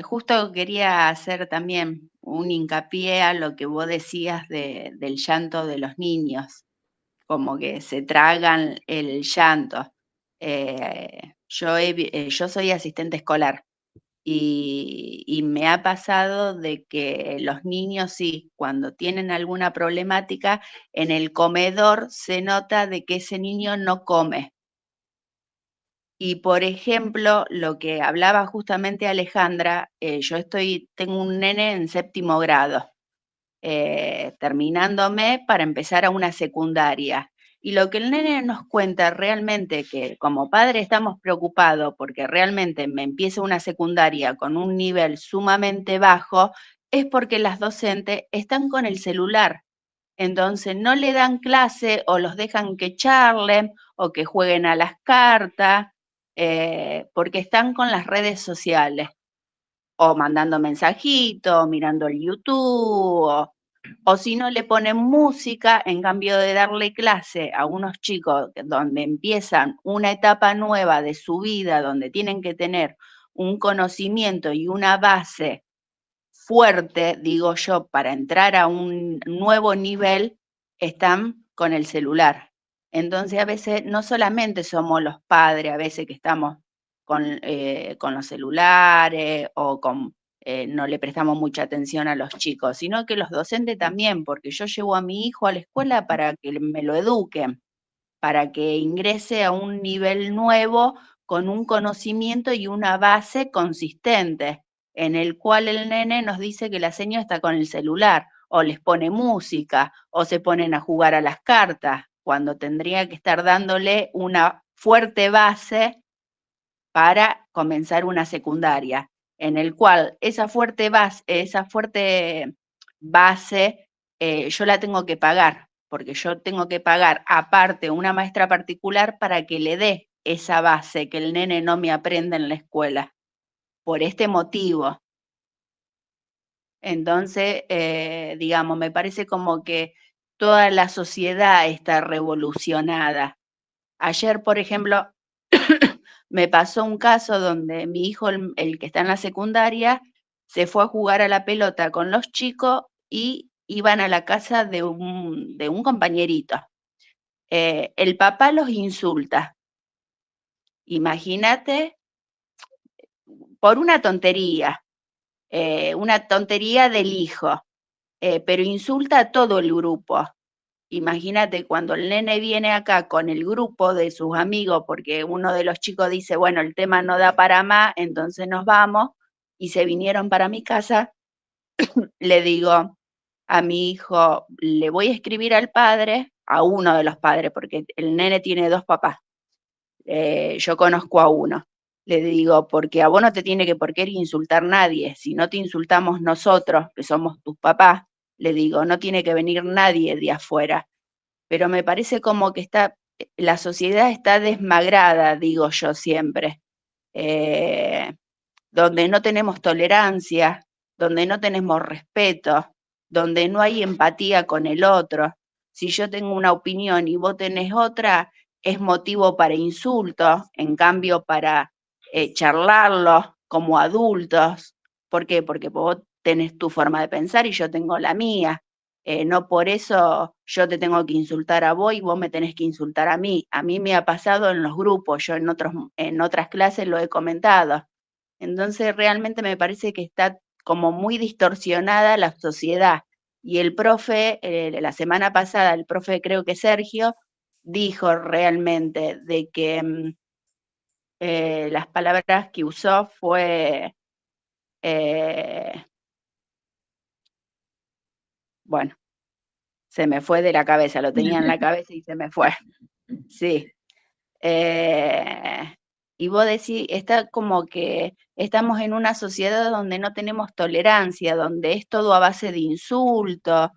Justo quería hacer también un hincapié a lo que vos decías del llanto de los niños, como que se tragan el llanto. Yo soy asistente escolar y me ha pasado de que los niños, sí, cuando tienen alguna problemática, en el comedor se nota de que ese niño no come. Y por ejemplo, lo que hablaba justamente Alejandra, tengo un nene en 7º grado, terminándome para empezar a una secundaria. Y lo que el nene nos cuenta realmente, que como padre estamos preocupados porque realmente me empieza una secundaria con un nivel sumamente bajo, es porque las docentes están con el celular. Entonces no le dan clase o los dejan que charlen o que jueguen a las cartas, porque están con las redes sociales, o mandando mensajitos, mirando el YouTube, o si no le ponen música, en cambio de darle clase a unos chicos donde empiezan una etapa nueva de su vida, donde tienen que tener un conocimiento y una base fuerte, digo yo, para entrar a un nuevo nivel, están con el celular. Entonces a veces no solamente somos los padres, a veces que estamos con los celulares o no le prestamos mucha atención a los chicos, sino que los docentes también, porque yo llevo a mi hijo a la escuela para que me lo eduquen, para que ingrese a un nivel nuevo con un conocimiento y una base consistente, en el cual el nene nos dice que la señora está con el celular, o les pone música, o se ponen a jugar a las cartas, cuando tendría que estar dándole una fuerte base para comenzar una secundaria, en el cual esa fuerte base yo la tengo que pagar, porque yo tengo que pagar aparte una maestra particular para que le dé esa base que el nene no me aprende en la escuela, por este motivo. Entonces, digamos, me parece como que toda la sociedad está revolucionada. Ayer, por ejemplo, me pasó un caso donde mi hijo, el que está en la secundaria, se fue a jugar a la pelota con los chicos y iban a la casa de un compañerito. El papá los insulta. Imagínate, por una tontería del hijo, pero insulta a todo el grupo. Imagínate cuando el nene viene acá con el grupo de sus amigos, porque uno de los chicos dice, bueno, el tema no da para más, entonces nos vamos, y se vinieron para mi casa, le digo a mi hijo, le voy a escribir al padre, a uno de los padres, porque el nene tiene 2 papás, yo conozco a uno, le digo, porque a vos no te tiene que por qué insultar nadie, si no te insultamos nosotros, que somos tus papás, le digo, no tiene que venir nadie de afuera. Pero me parece como que la sociedad está desmagrada, digo yo siempre, donde no tenemos tolerancia, donde no tenemos respeto, donde no hay empatía con el otro. Si yo tengo una opinión y vos tenés otra, es motivo para insultos, en cambio para charlarlo como adultos. ¿Por qué? Porque vos tenés tu forma de pensar y yo tengo la mía. No por eso yo te tengo que insultar a vos y vos me tenés que insultar a mí. A mí me ha pasado en los grupos, yo en otras clases lo he comentado. Entonces realmente me parece que está como muy distorsionada la sociedad, Y el profe, la semana pasada, el profe creo que Sergio, dijo realmente de que las palabras que usó fue, bueno, se me fue de la cabeza, lo tenía en la cabeza y se me fue. Sí. Y vos decís, está como que estamos en una sociedad donde no tenemos tolerancia, donde es todo a base de insultos.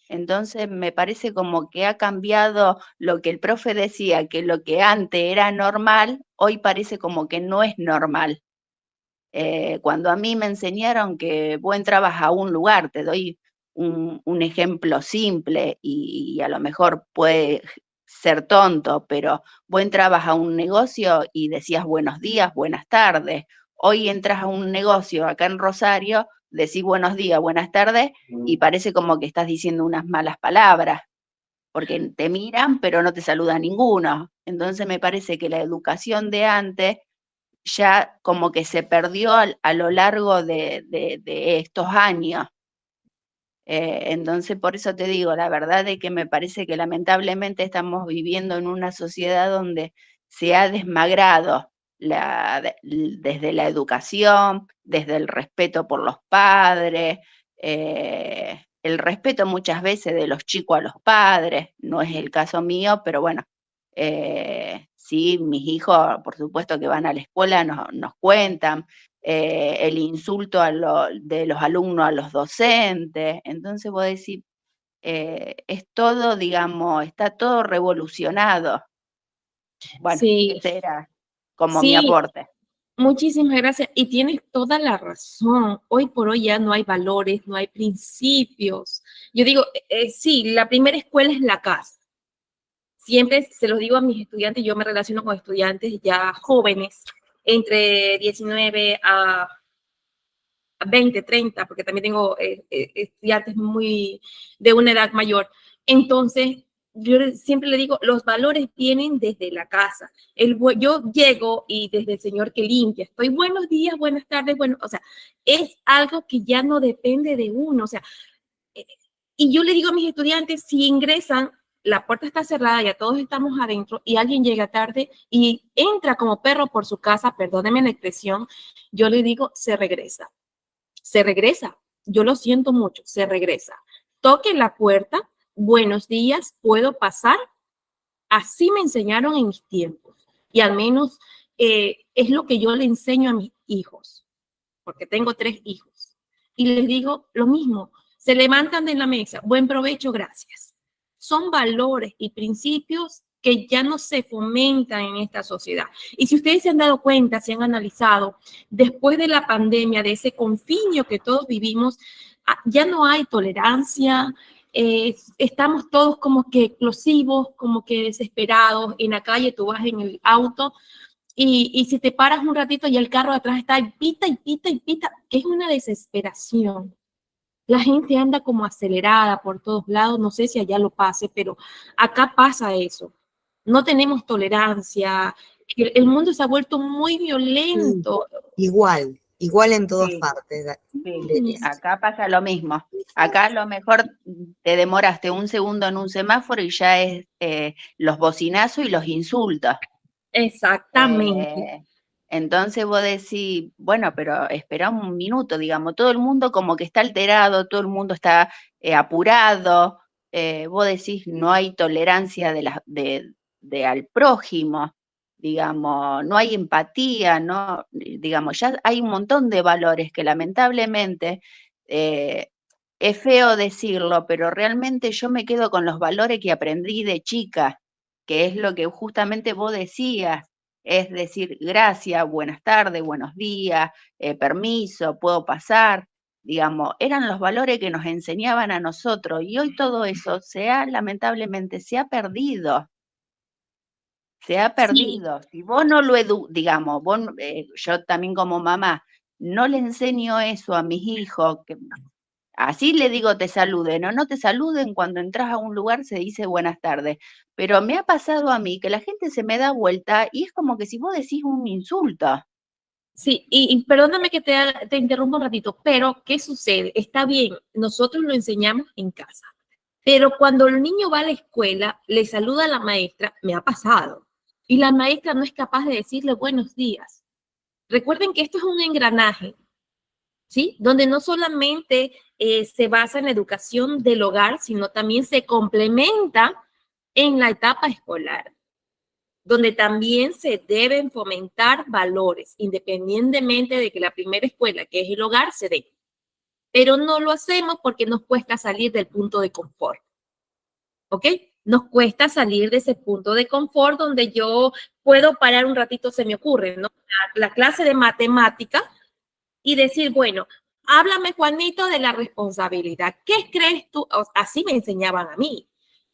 Entonces me parece como que ha cambiado lo que el profe decía, que lo que antes era normal, hoy parece como que no es normal. Cuando a mí me enseñaron que vos entrabas a un lugar, te doy un ejemplo simple y a lo mejor puede ser tonto, pero vos entrabas a un negocio y decías buenos días, buenas tardes. Hoy entras a un negocio acá en Rosario, decís buenos días, buenas tardes y parece como que estás diciendo unas malas palabras, porque te miran pero no te saluda ninguno. Entonces me parece que la educación de antes ya como que se perdió a lo largo de estos años. Entonces, por eso te digo, la verdad es que me parece que lamentablemente estamos viviendo en una sociedad donde se ha desmagrado desde la educación, desde el respeto por los padres, el respeto muchas veces de los chicos a los padres, no es el caso mío, pero bueno, sí, mis hijos, por supuesto que van a la escuela, nos cuentan, el insulto de los alumnos a los docentes. Entonces vos decís, es todo, digamos, está todo revolucionado. Bueno, Sí, ese era como mi sí, aporte. muchísimas gracias. Y tienes toda la razón. Hoy por hoy ya no hay valores, no hay principios. Yo digo, sí, la primera escuela es la casa. Siempre se los digo a mis estudiantes, yo me relaciono con estudiantes ya jóvenes, entre 19 a 20, 30, porque también tengo estudiantes muy de una edad mayor. Entonces, yo siempre le digo, los valores vienen desde la casa. Yo llego y desde el señor que limpia, estoy buenos días, buenas tardes, bueno, o sea, es algo que ya no depende de uno, o sea, y yo le digo a mis estudiantes, si ingresan, la puerta está cerrada, ya todos estamos adentro y alguien llega tarde y entra como perro por su casa, perdónenme la expresión, yo le digo, se regresa. Se regresa. Yo lo siento mucho, se regresa. Toque la puerta, buenos días, ¿puedo pasar? Así me enseñaron en mis tiempos. Y al menos es lo que yo le enseño a mis hijos, porque tengo 3 hijos. Y les digo lo mismo, se levantan de la mesa, buen provecho, gracias. Son valores y principios que ya no se fomentan en esta sociedad. Y si ustedes se han dado cuenta, se han analizado, después de la pandemia, de ese confinio que todos vivimos, ya no hay tolerancia, estamos todos como que explosivos, como que desesperados, en la calle tú vas en el auto y si te paras un ratito y el carro de atrás está y pita y pita y pita, que es una desesperación. La gente anda como acelerada por todos lados, no sé si allá lo pase, pero acá pasa eso. No tenemos tolerancia, el mundo se ha vuelto muy violento. Igual en todas Sí, partes. sí, acá pasa lo mismo. Acá a lo mejor te demoraste un segundo en un semáforo y ya es los bocinazos y los insultos. Exactamente. Entonces vos decís, bueno, pero espera un minuto, digamos, todo el mundo como que está alterado, todo el mundo está apurado, vos decís, no hay tolerancia de al prójimo, digamos, no hay empatía, ¿no? Digamos, ya hay un montón de valores que lamentablemente, es feo decirlo, pero realmente yo me quedo con los valores que aprendí de chica, que es lo que justamente vos decías, es decir, gracias, buenas tardes, buenos días, permiso, puedo pasar, digamos, eran los valores que nos enseñaban a nosotros y hoy todo eso lamentablemente, se ha perdido. Se ha Sí, perdido. Si vos no digamos, yo también como mamá, no le enseño eso a mis hijos, que así le digo te saluden o no te saluden, cuando entras a un lugar se dice buenas tardes. Pero me ha pasado a mí que la gente se me da vuelta y es como que si vos decís un insulto. Sí, y perdóname que te interrumpa un ratito, pero ¿qué sucede? Está bien, nosotros lo enseñamos en casa, pero cuando el niño va a la escuela, le saluda a la maestra, me ha pasado, y la maestra no es capaz de decirle buenos días. Recuerden que esto es un engranaje, ¿sí? Donde no solamente se basa en la educación del hogar, sino también se complementa en la etapa escolar, donde también se deben fomentar valores, independientemente de que la primera escuela, que es el hogar, se dé. Pero no lo hacemos porque nos cuesta salir del punto de confort, ¿ok? Nos cuesta salir de ese punto de confort donde yo puedo parar un ratito, se me ocurre, ¿no? La clase de matemática y decir, bueno, háblame, Juanito, de la responsabilidad. ¿Qué crees tú? Así me enseñaban a mí.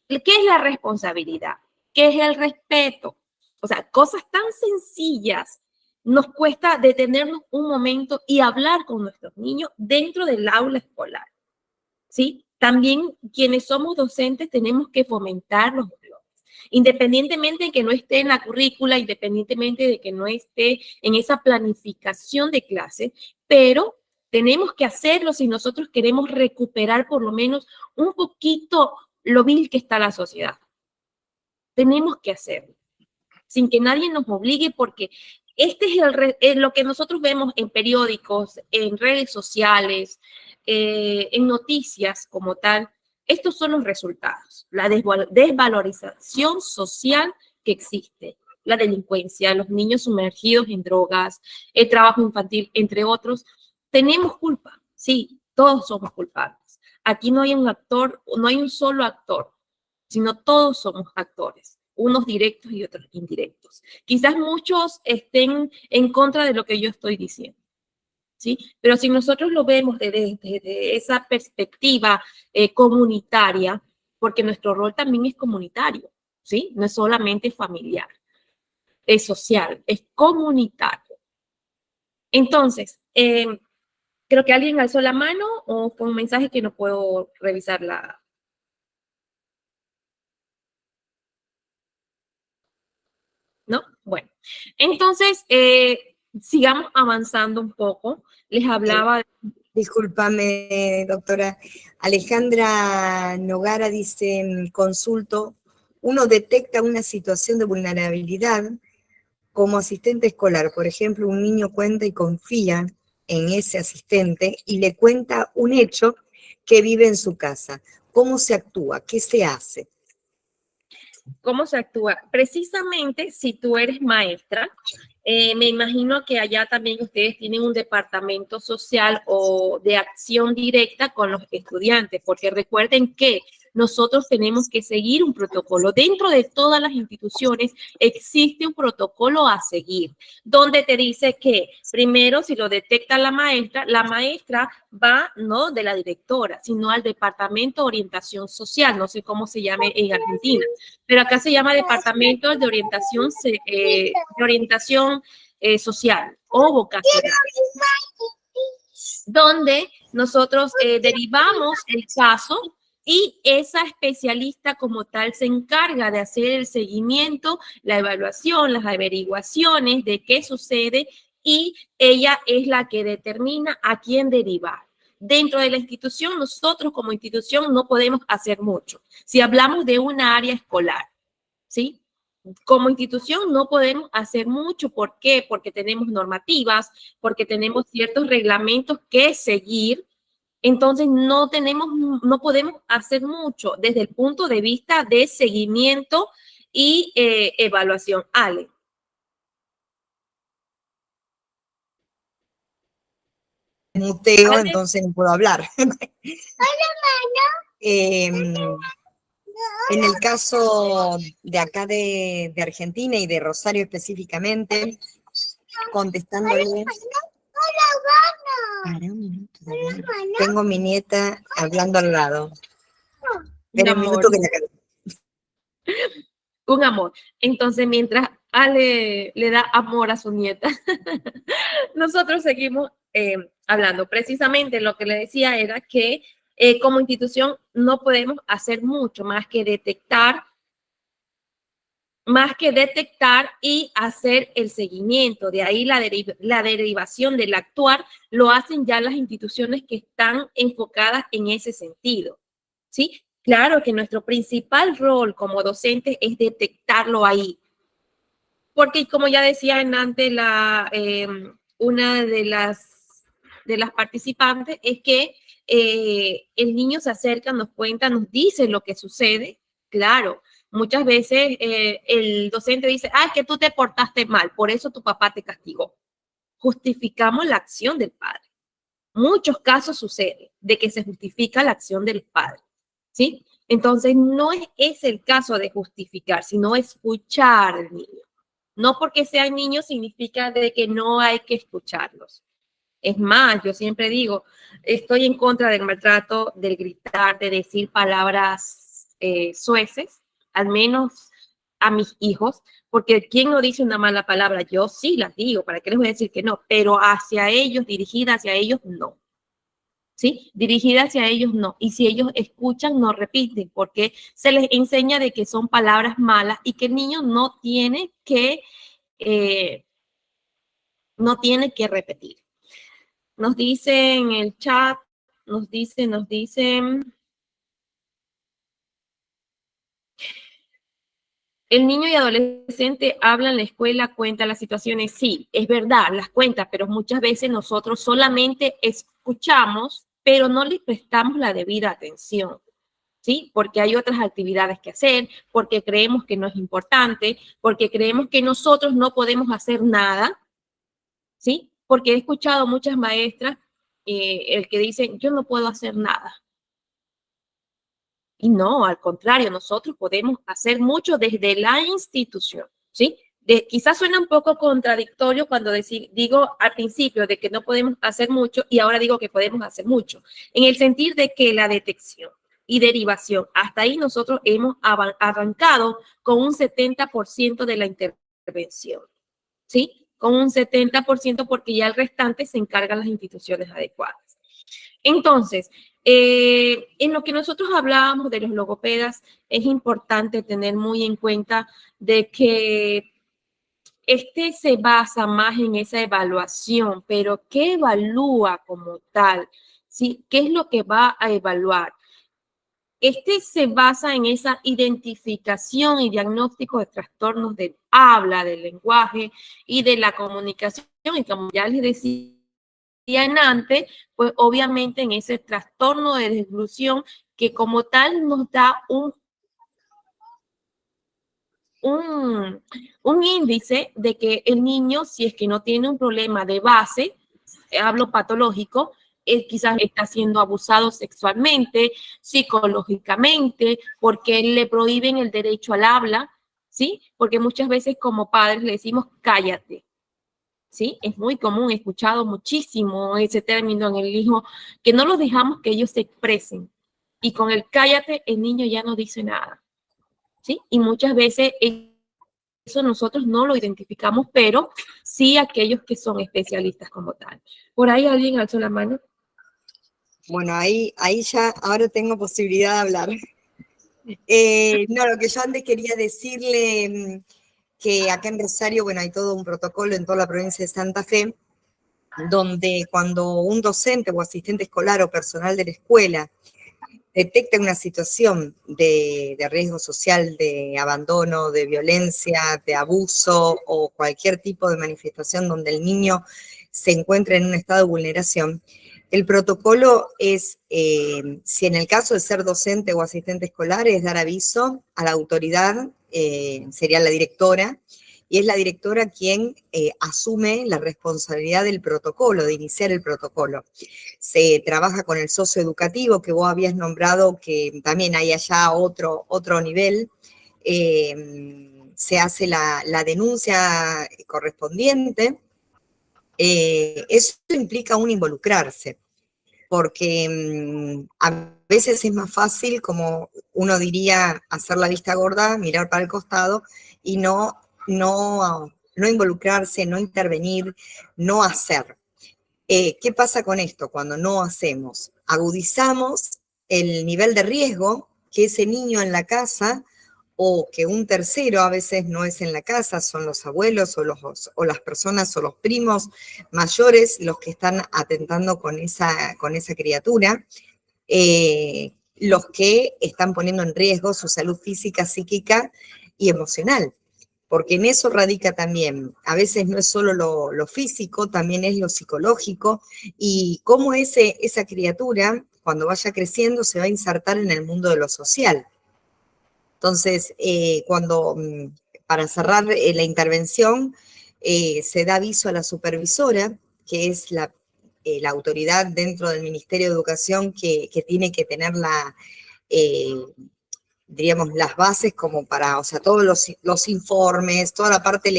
¿Qué es la responsabilidad? ¿Qué es el respeto? O sea, cosas tan sencillas. Nos cuesta detenernos un momento y hablar con nuestros niños dentro del aula escolar, ¿sí? También quienes somos docentes tenemos que fomentar los valores, independientemente de que no esté en la currícula, independientemente de que no esté en esa planificación de clase, pero tenemos que hacerlo si nosotros queremos recuperar por lo menos un poquito lo vil que está la sociedad. Tenemos que hacerlo, sin que nadie nos obligue, porque este es lo que nosotros vemos en periódicos, en redes sociales, en noticias como tal. Estos son los resultados, la desvalorización social que existe, la delincuencia, los niños sumergidos en drogas, el trabajo infantil, entre otros. Tenemos culpa, sí, todos somos culpables. Aquí no hay un actor, no hay un solo actor, sino todos somos actores, unos directos y otros indirectos. Quizás muchos estén en contra de lo que yo estoy diciendo, ¿sí? Pero si nosotros lo vemos desde esa perspectiva comunitaria, porque nuestro rol también es comunitario, ¿sí? No es solamente familiar, es social, es comunitario. Entonces, creo que alguien alzó la mano o fue un mensaje que no puedo revisar la... ¿No? Bueno, entonces, sigamos avanzando un poco. Les hablaba... Discúlpame, doctora. Alejandra Nogara dice, consulto, uno detecta una situación de vulnerabilidad como asistente escolar. Por ejemplo, un niño cuenta y confía en ese asistente y le cuenta un hecho que vive en su casa. ¿Cómo se actúa? ¿Qué se hace? ¿Cómo se actúa? Precisamente si tú eres maestra, me imagino que allá también ustedes tienen un departamento social o de acción directa con los estudiantes, porque recuerden que nosotros tenemos que seguir un protocolo. Dentro de todas las instituciones existe un protocolo a seguir, donde te dice que primero, si lo detecta la maestra va no de la directora, sino al departamento de orientación social, no sé cómo se llame en Argentina, pero acá se llama Departamento de Orientación Social o Vocacional, donde nosotros derivamos el caso y esa especialista como tal se encarga de hacer el seguimiento, la evaluación, las averiguaciones de qué sucede y ella es la que determina a quién derivar. Dentro de la institución, nosotros como institución no podemos hacer mucho. Si hablamos de una área escolar, ¿sí? Como institución no podemos hacer mucho. ¿Por qué? Porque tenemos normativas, porque tenemos ciertos reglamentos que seguir. Entonces no podemos hacer mucho desde el punto de vista de seguimiento y evaluación. Ale. Muteo, entonces no puedo hablar. En el caso de acá de Argentina y de Rosario específicamente, contestándole... Para un minuto, tengo mi nieta hablando al lado. Espera un minuto que la... Un amor. Entonces, mientras Ale le da amor a su nieta, nosotros seguimos hablando. Precisamente lo que le decía era que como institución no podemos hacer mucho más que detectar más que detectar y hacer el seguimiento. De ahí la derivación del actuar lo hacen ya las instituciones que están enfocadas en ese sentido, ¿sí? Claro que nuestro principal rol como docentes es detectarlo ahí. Porque, como ya decía antes una de las participantes, es que el niño se acerca, nos cuenta, nos dice lo que sucede. Claro, muchas veces el docente dice, ah, que tú te portaste mal, por eso tu papá te castigó. Justificamos la acción del padre. Muchos casos sucede de que se justifica la acción del padre, ¿sí? Entonces, no es el caso de justificar, sino escuchar al niño. No porque sean niños significa de que no hay que escucharlos. Es más, yo siempre digo, estoy en contra del maltrato, del gritar, de decir palabras soeces, al menos a mis hijos, porque ¿quién no dice una mala palabra? Yo sí las digo, ¿para qué les voy a decir que no? Pero hacia ellos, dirigida hacia ellos, no. ¿Sí? Dirigida hacia ellos, no. Y si ellos escuchan, no repiten, porque se les enseña de que son palabras malas y que el niño no tiene que repetir. Nos dice en el chat, nos dicen, el niño y adolescente habla en la escuela, cuenta las situaciones. Sí, es verdad, las cuenta, pero muchas veces nosotros solamente escuchamos, pero no le prestamos la debida atención, ¿sí? Porque hay otras actividades que hacer, porque creemos que no es importante, porque creemos que nosotros no podemos hacer nada, ¿sí? Porque he escuchado muchas maestras el que dicen, yo no puedo hacer nada. Y no, al contrario, nosotros podemos hacer mucho desde la institución, ¿sí? Quizás suena un poco contradictorio cuando digo al principio de que no podemos hacer mucho y ahora digo que podemos hacer mucho, en el sentido de que la detección y derivación, hasta ahí nosotros hemos arrancado con un 70% de la intervención, ¿sí? Con un 70% porque ya el restante se encargan las instituciones adecuadas. Entonces, en lo que nosotros hablábamos de los logopedas, es importante tener muy en cuenta de que se basa más en esa evaluación, pero ¿qué evalúa como tal? ¿Sí? ¿Qué es lo que va a evaluar? Se basa en esa identificación y diagnóstico de trastornos del habla, del lenguaje y de la comunicación. Y como ya les decía antes, pues obviamente en ese trastorno de exclusión que como tal nos da un índice de que el niño, si es que no tiene un problema de base, hablo patológico, quizás está siendo abusado sexualmente, psicológicamente, porque le prohíben el derecho al habla, ¿sí? Porque muchas veces como padres le decimos cállate, ¿sí? Es muy común, he escuchado muchísimo ese término en el hijo, que no los dejamos que ellos se expresen. Y con el cállate, el niño ya no dice nada, ¿sí? Y muchas veces eso nosotros no lo identificamos, pero sí aquellos que son especialistas como tal. ¿Por ahí alguien alzó la mano? Bueno, ahí ya, ahora tengo posibilidad de hablar. No, lo que yo antes quería decirle, que acá en Rosario, bueno, hay todo un protocolo en toda la provincia de Santa Fe, donde cuando un docente o asistente escolar o personal de la escuela detecta una situación de riesgo social, de abandono, de violencia, de abuso o cualquier tipo de manifestación donde el niño se encuentra en un estado de vulneración, el protocolo es, si en el caso de ser docente o asistente escolar, es dar aviso a la autoridad, sería la directora, y es la directora quien asume la responsabilidad del protocolo, de iniciar el protocolo. Se trabaja con el socioeducativo, que vos habías nombrado, que también hay allá otro nivel. Se hace la denuncia correspondiente. Eso implica un involucrarse, porque a veces es más fácil, como uno diría, hacer la vista gorda, mirar para el costado y no involucrarse, no intervenir, no hacer. ¿Qué pasa con esto? Cuando no hacemos, agudizamos el nivel de riesgo que ese niño en la casa o que un tercero, a veces no es en la casa, son los abuelos o las personas o los primos mayores los que están atentando con esa criatura, los que están poniendo en riesgo su salud física, psíquica y emocional. Porque en eso radica también, a veces no es solo lo físico, también es lo psicológico, y cómo esa criatura, cuando vaya creciendo, se va a insertar en el mundo de lo social. Entonces, para cerrar la intervención, se da aviso a la supervisora, que es la autoridad dentro del Ministerio de Educación que tiene que tener diríamos, las bases como para, o sea, todos los informes, toda la parte,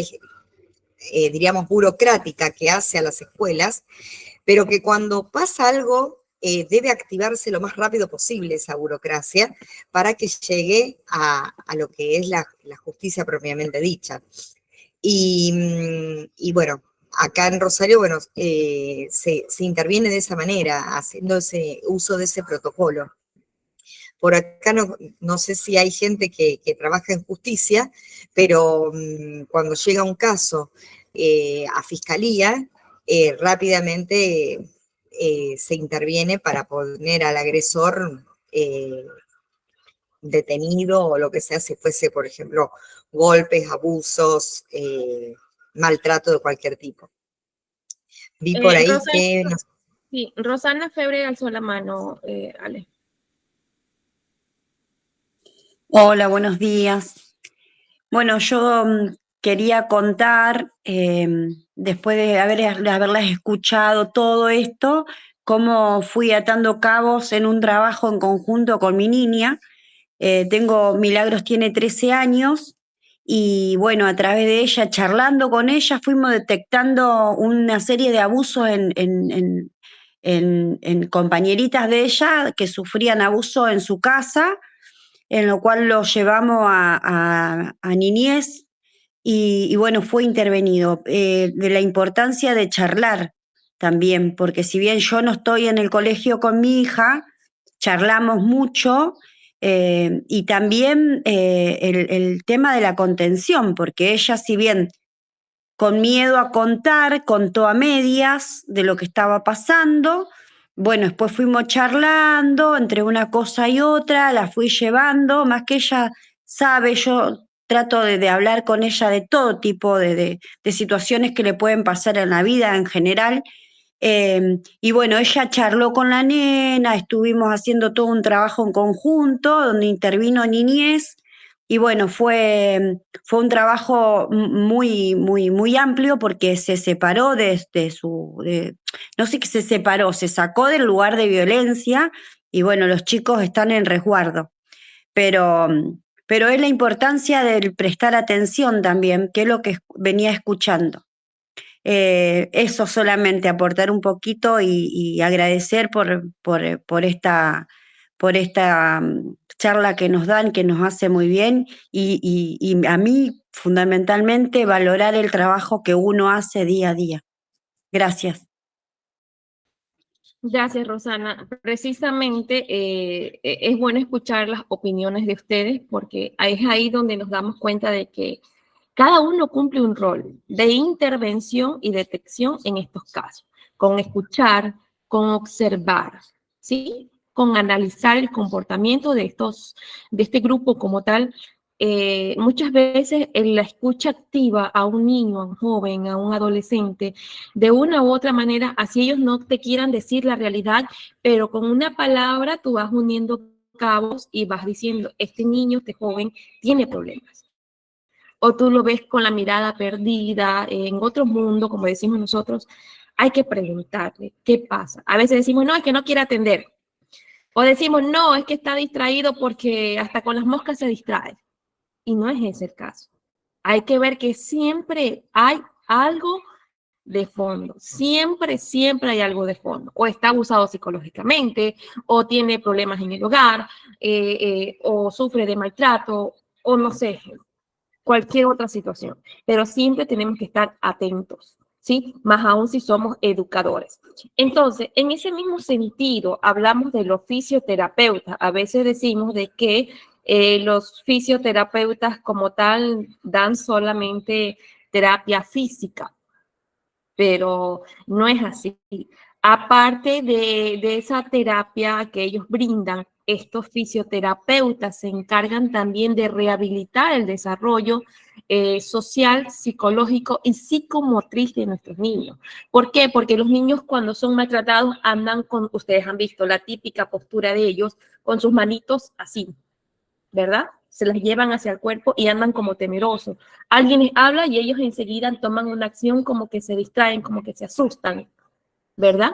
diríamos, burocrática que hace a las escuelas, pero que cuando pasa algo, debe activarse lo más rápido posible esa burocracia para que llegue a lo que es la justicia propiamente dicha. Y bueno, acá en Rosario, bueno, se interviene de esa manera, haciendo ese uso de ese protocolo. Por acá no sé si hay gente que trabaja en justicia, pero cuando llega un caso a fiscalía, rápidamente se interviene para poner al agresor detenido o lo que sea, si fuese, por ejemplo, golpes, abusos, maltrato de cualquier tipo. Vi por ahí Rosana, que... sí, Rosana Febre alzó la mano, Ale. Hola, buenos días. Bueno, yo quería contar, después de haberlas escuchado todo esto, cómo fui atando cabos en un trabajo en conjunto con mi niña. Milagros tiene 13 años y bueno, a través de ella, charlando con ella, fuimos detectando una serie de abusos en compañeritas de ella que sufrían abuso en su casa, en lo cual lo llevamos a niñez y bueno, fue intervenido. De la importancia de charlar también, porque si bien yo no estoy en el colegio con mi hija, charlamos mucho, y también el tema de la contención, porque ella, si bien con miedo a contar, contó a medias de lo que estaba pasando. Bueno, después fuimos charlando entre una cosa y otra, la fui llevando, más que ella sabe, yo trato de hablar con ella de todo tipo de situaciones que le pueden pasar en la vida en general. Y bueno, ella charló con la nena, estuvimos haciendo todo un trabajo en conjunto donde intervino niñez. Y bueno, fue un trabajo muy, muy, muy amplio porque se separó no sé qué se separó, se sacó del lugar de violencia y bueno, los chicos están en resguardo. Pero es la importancia del prestar atención también, que es lo que venía escuchando. Eso solamente, aportar un poquito y agradecer por esta charla que nos dan, que nos hace muy bien, y a mí fundamentalmente valorar el trabajo que uno hace día a día. Gracias. Gracias, Rosana. Precisamente es bueno escuchar las opiniones de ustedes porque es ahí donde nos damos cuenta de que cada uno cumple un rol de intervención y detección en estos casos, con escuchar, con observar, ¿sí? Con analizar el comportamiento de este grupo como tal. Muchas veces en la escucha activa a un niño, a un joven, a un adolescente, de una u otra manera, así ellos no te quieran decir la realidad, pero con una palabra tú vas uniendo cabos y vas diciendo, este niño, este joven, tiene problemas. O tú lo ves con la mirada perdida, en otro mundo, como decimos nosotros, hay que preguntarle, ¿qué pasa? A veces decimos, no, es que no quiere atender. O decimos, no, es que está distraído porque hasta con las moscas se distrae. Y no es ese el caso. Hay que ver que siempre hay algo de fondo. Siempre, siempre hay algo de fondo. O está abusado psicológicamente, o tiene problemas en el hogar, o sufre de maltrato, o no sé, cualquier otra situación. Pero siempre tenemos que estar atentos, ¿sí? Más aún si somos educadores. Entonces, en ese mismo sentido, hablamos del oficio terapeuta. A veces decimos de que Los fisioterapeutas como tal dan solamente terapia física, pero no es así. Aparte de esa terapia que ellos brindan, estos fisioterapeutas se encargan también de rehabilitar el desarrollo social, psicológico y psicomotriz de nuestros niños. ¿Por qué? Porque los niños cuando son maltratados andan con, ustedes han visto la típica postura de ellos, con sus manitos así, ¿verdad? Se las llevan hacia el cuerpo y andan como temerosos. Alguien les habla y ellos enseguida toman una acción como que se distraen, como que se asustan, ¿verdad?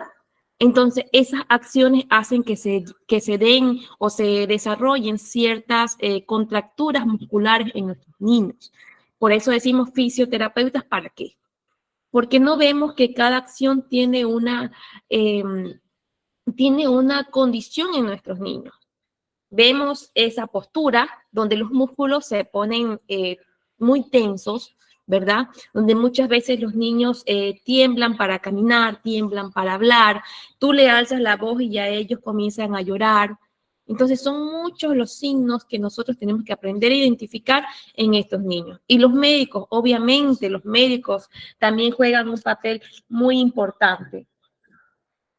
Entonces, esas acciones hacen que se den o se desarrollen ciertas contracturas musculares en nuestros niños. Por eso decimos fisioterapeutas, ¿para qué? Porque no vemos que cada acción tiene una condición en nuestros niños. Vemos esa postura donde los músculos se ponen muy tensos, ¿verdad? Donde muchas veces los niños tiemblan para caminar, tiemblan para hablar, tú le alzas la voz y ya ellos comienzan a llorar. Entonces son muchos los signos que nosotros tenemos que aprender a identificar en estos niños. Y los médicos, obviamente, los médicos también juegan un papel muy importante.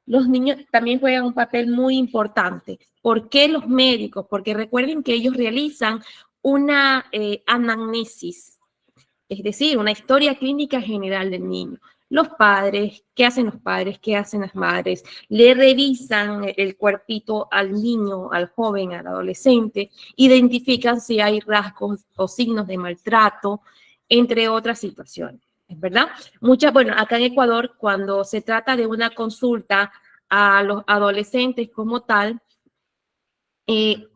Los niños también juegan un papel muy importante. ¿Por qué los médicos? Porque recuerden que ellos realizan una anamnesis, es decir, una historia clínica general del niño. Los padres, ¿qué hacen los padres? ¿Qué hacen las madres? Le revisan el cuerpito al niño, al joven, al adolescente, identifican si hay rasgos o signos de maltrato, entre otras situaciones. ¿Es verdad? Bueno, acá en Ecuador, cuando se trata de una consulta a los adolescentes como tal, el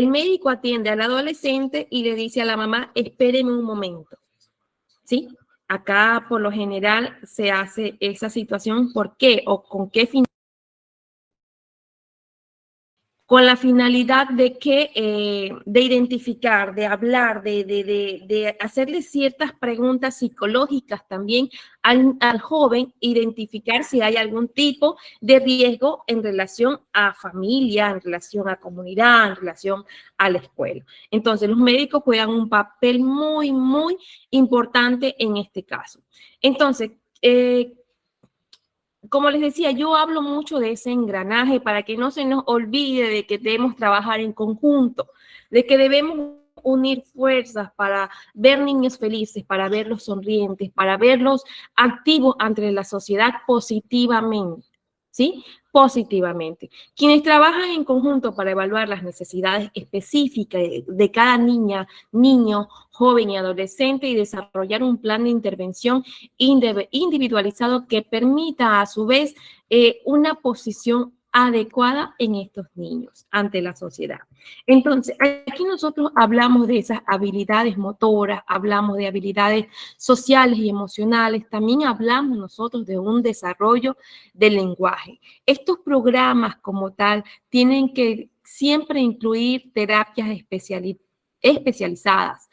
médico atiende al adolescente y le dice a la mamá, espéreme un momento, ¿sí? Acá, por lo general, se hace esa situación. ¿Por qué? ¿O con qué fin? Con la finalidad de que, de identificar, de hablar, de hacerle ciertas preguntas psicológicas también al joven, identificar si hay algún tipo de riesgo en relación a familia, en relación a comunidad, en relación a la escuela. Entonces, los médicos juegan un papel muy, muy importante en este caso. Entonces, como les decía, yo hablo mucho de ese engranaje para que no se nos olvide de que debemos trabajar en conjunto, de que debemos unir fuerzas para ver niños felices, para verlos sonrientes, para verlos activos ante la sociedad positivamente, ¿sí? Positivamente. Quienes trabajan en conjunto para evaluar las necesidades específicas de cada niña, niño, joven y adolescente y desarrollar un plan de intervención individualizado que permita a su vez una posición adecuada en estos niños ante la sociedad. Entonces, aquí nosotros hablamos de esas habilidades motoras, hablamos de habilidades sociales y emocionales, también hablamos nosotros de un desarrollo del lenguaje. Estos programas como tal tienen que siempre incluir terapias especializadas,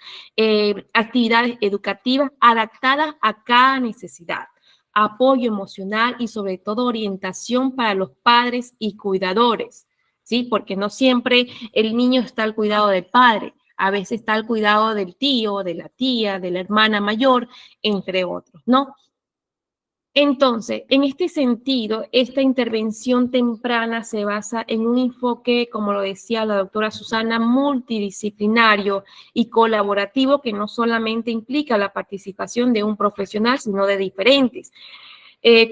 actividades educativas adaptadas a cada necesidad, apoyo emocional y sobre todo orientación para los padres y cuidadores, ¿sí? Porque no siempre el niño está al cuidado del padre, a veces está al cuidado del tío, de la tía, de la hermana mayor, entre otros, ¿no? Entonces, en este sentido, esta intervención temprana se basa en un enfoque, como lo decía la doctora Susana, multidisciplinario y colaborativo que no solamente implica la participación de un profesional, sino de diferentes,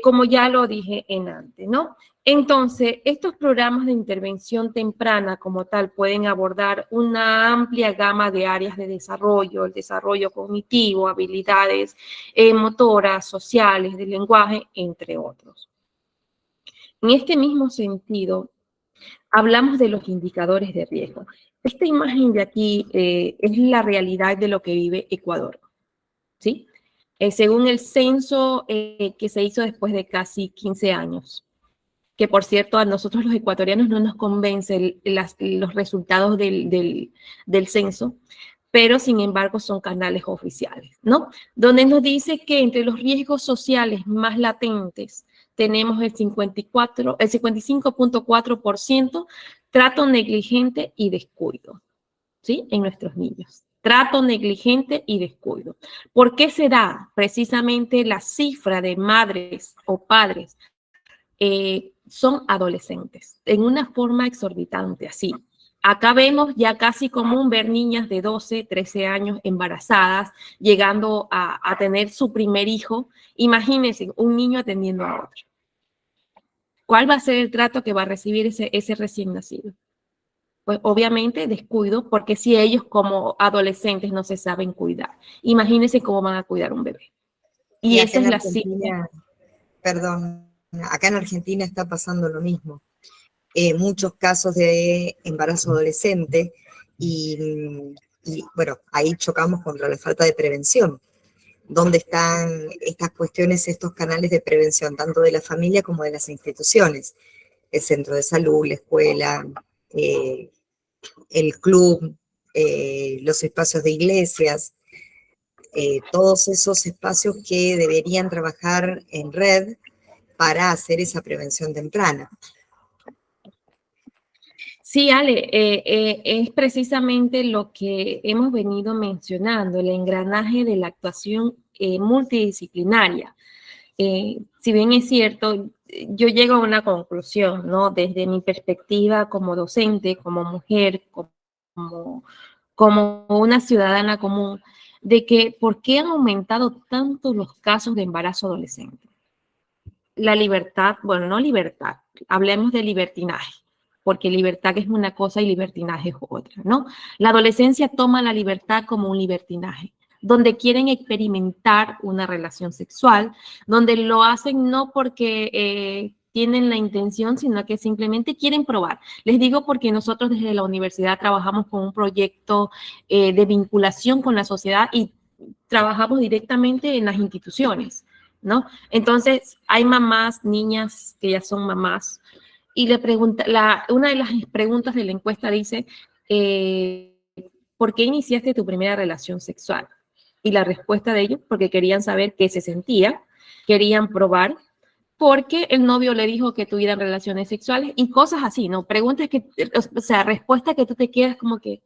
como ya lo dije antes, ¿no? Entonces, estos programas de intervención temprana como tal pueden abordar una amplia gama de áreas de desarrollo, el desarrollo cognitivo, habilidades motoras, sociales, del lenguaje, entre otros. En este mismo sentido, hablamos de los indicadores de riesgo. Esta imagen de aquí es la realidad de lo que vive Ecuador, ¿sí? Según el censo que se hizo después de casi 15 años. Que por cierto a nosotros los ecuatorianos no nos convencen los resultados del censo, pero sin embargo son canales oficiales, ¿no? Donde nos dice que entre los riesgos sociales más latentes tenemos el 55.4% trato negligente y descuido. ¿sí? En nuestros niños. Trato negligente y descuido. ¿Por qué se da precisamente la cifra de madres o padres? Son adolescentes, en una forma exorbitante, así. Acá vemos ya casi común ver niñas de 12, 13 años embarazadas, llegando a tener su primer hijo. Imagínense, un niño atendiendo a otro. ¿Cuál va a ser el trato que va a recibir ese recién nacido? Pues obviamente descuido, porque si ellos como adolescentes no se saben cuidar, imagínense cómo van a cuidar un bebé. Y esa es la cifra. Perdón, acá en Argentina está pasando lo mismo. Muchos casos de embarazo adolescente y bueno, ahí chocamos contra la falta de prevención. ¿Dónde están estas cuestiones, estos canales de prevención, tanto de la familia como de las instituciones? El centro de salud, la escuela, el club, los espacios de iglesias, todos esos espacios que deberían trabajar en red para hacer esa prevención temprana. Sí, Ale, es precisamente lo que hemos venido mencionando, el engranaje de la actuación multidisciplinaria. Si bien es cierto, yo llego a una conclusión, ¿no? Desde mi perspectiva como docente, como mujer, como una ciudadana común, de que ¿por qué han aumentado tanto los casos de embarazo adolescente? La libertad, bueno, no libertad, hablemos de libertinaje, porque libertad es una cosa y libertinaje es otra, ¿no? La adolescencia toma la libertad como un libertinaje, donde quieren experimentar una relación sexual, donde lo hacen no porque tienen la intención, sino que simplemente quieren probar. Les digo porque nosotros desde la universidad trabajamos con un proyecto de vinculación con la sociedad y trabajamos directamente en las instituciones, ¿no? Entonces, hay mamás, niñas que ya son mamás, y una de las preguntas de la encuesta dice, ¿por qué iniciaste tu primera relación sexual? Y la respuesta de ellos, porque querían saber qué se sentía, querían probar, porque el novio le dijo que tuvieran relaciones sexuales y cosas así, ¿no? Preguntas que, o sea, respuestas que tú te quedas como que,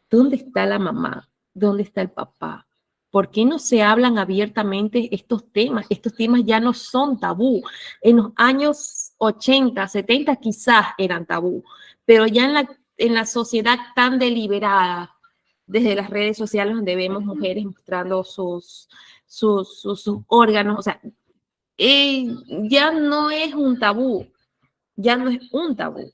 ¿dónde está la mamá? ¿Dónde está el papá? ¿Por qué no se hablan abiertamente estos temas? Estos temas ya no son tabú. En los años 80, 70 quizás eran tabú, pero ya en la sociedad tan deliberada, desde las redes sociales donde vemos mujeres mostrando sus órganos, o sea, ya no es un tabú, ya no es un tabú.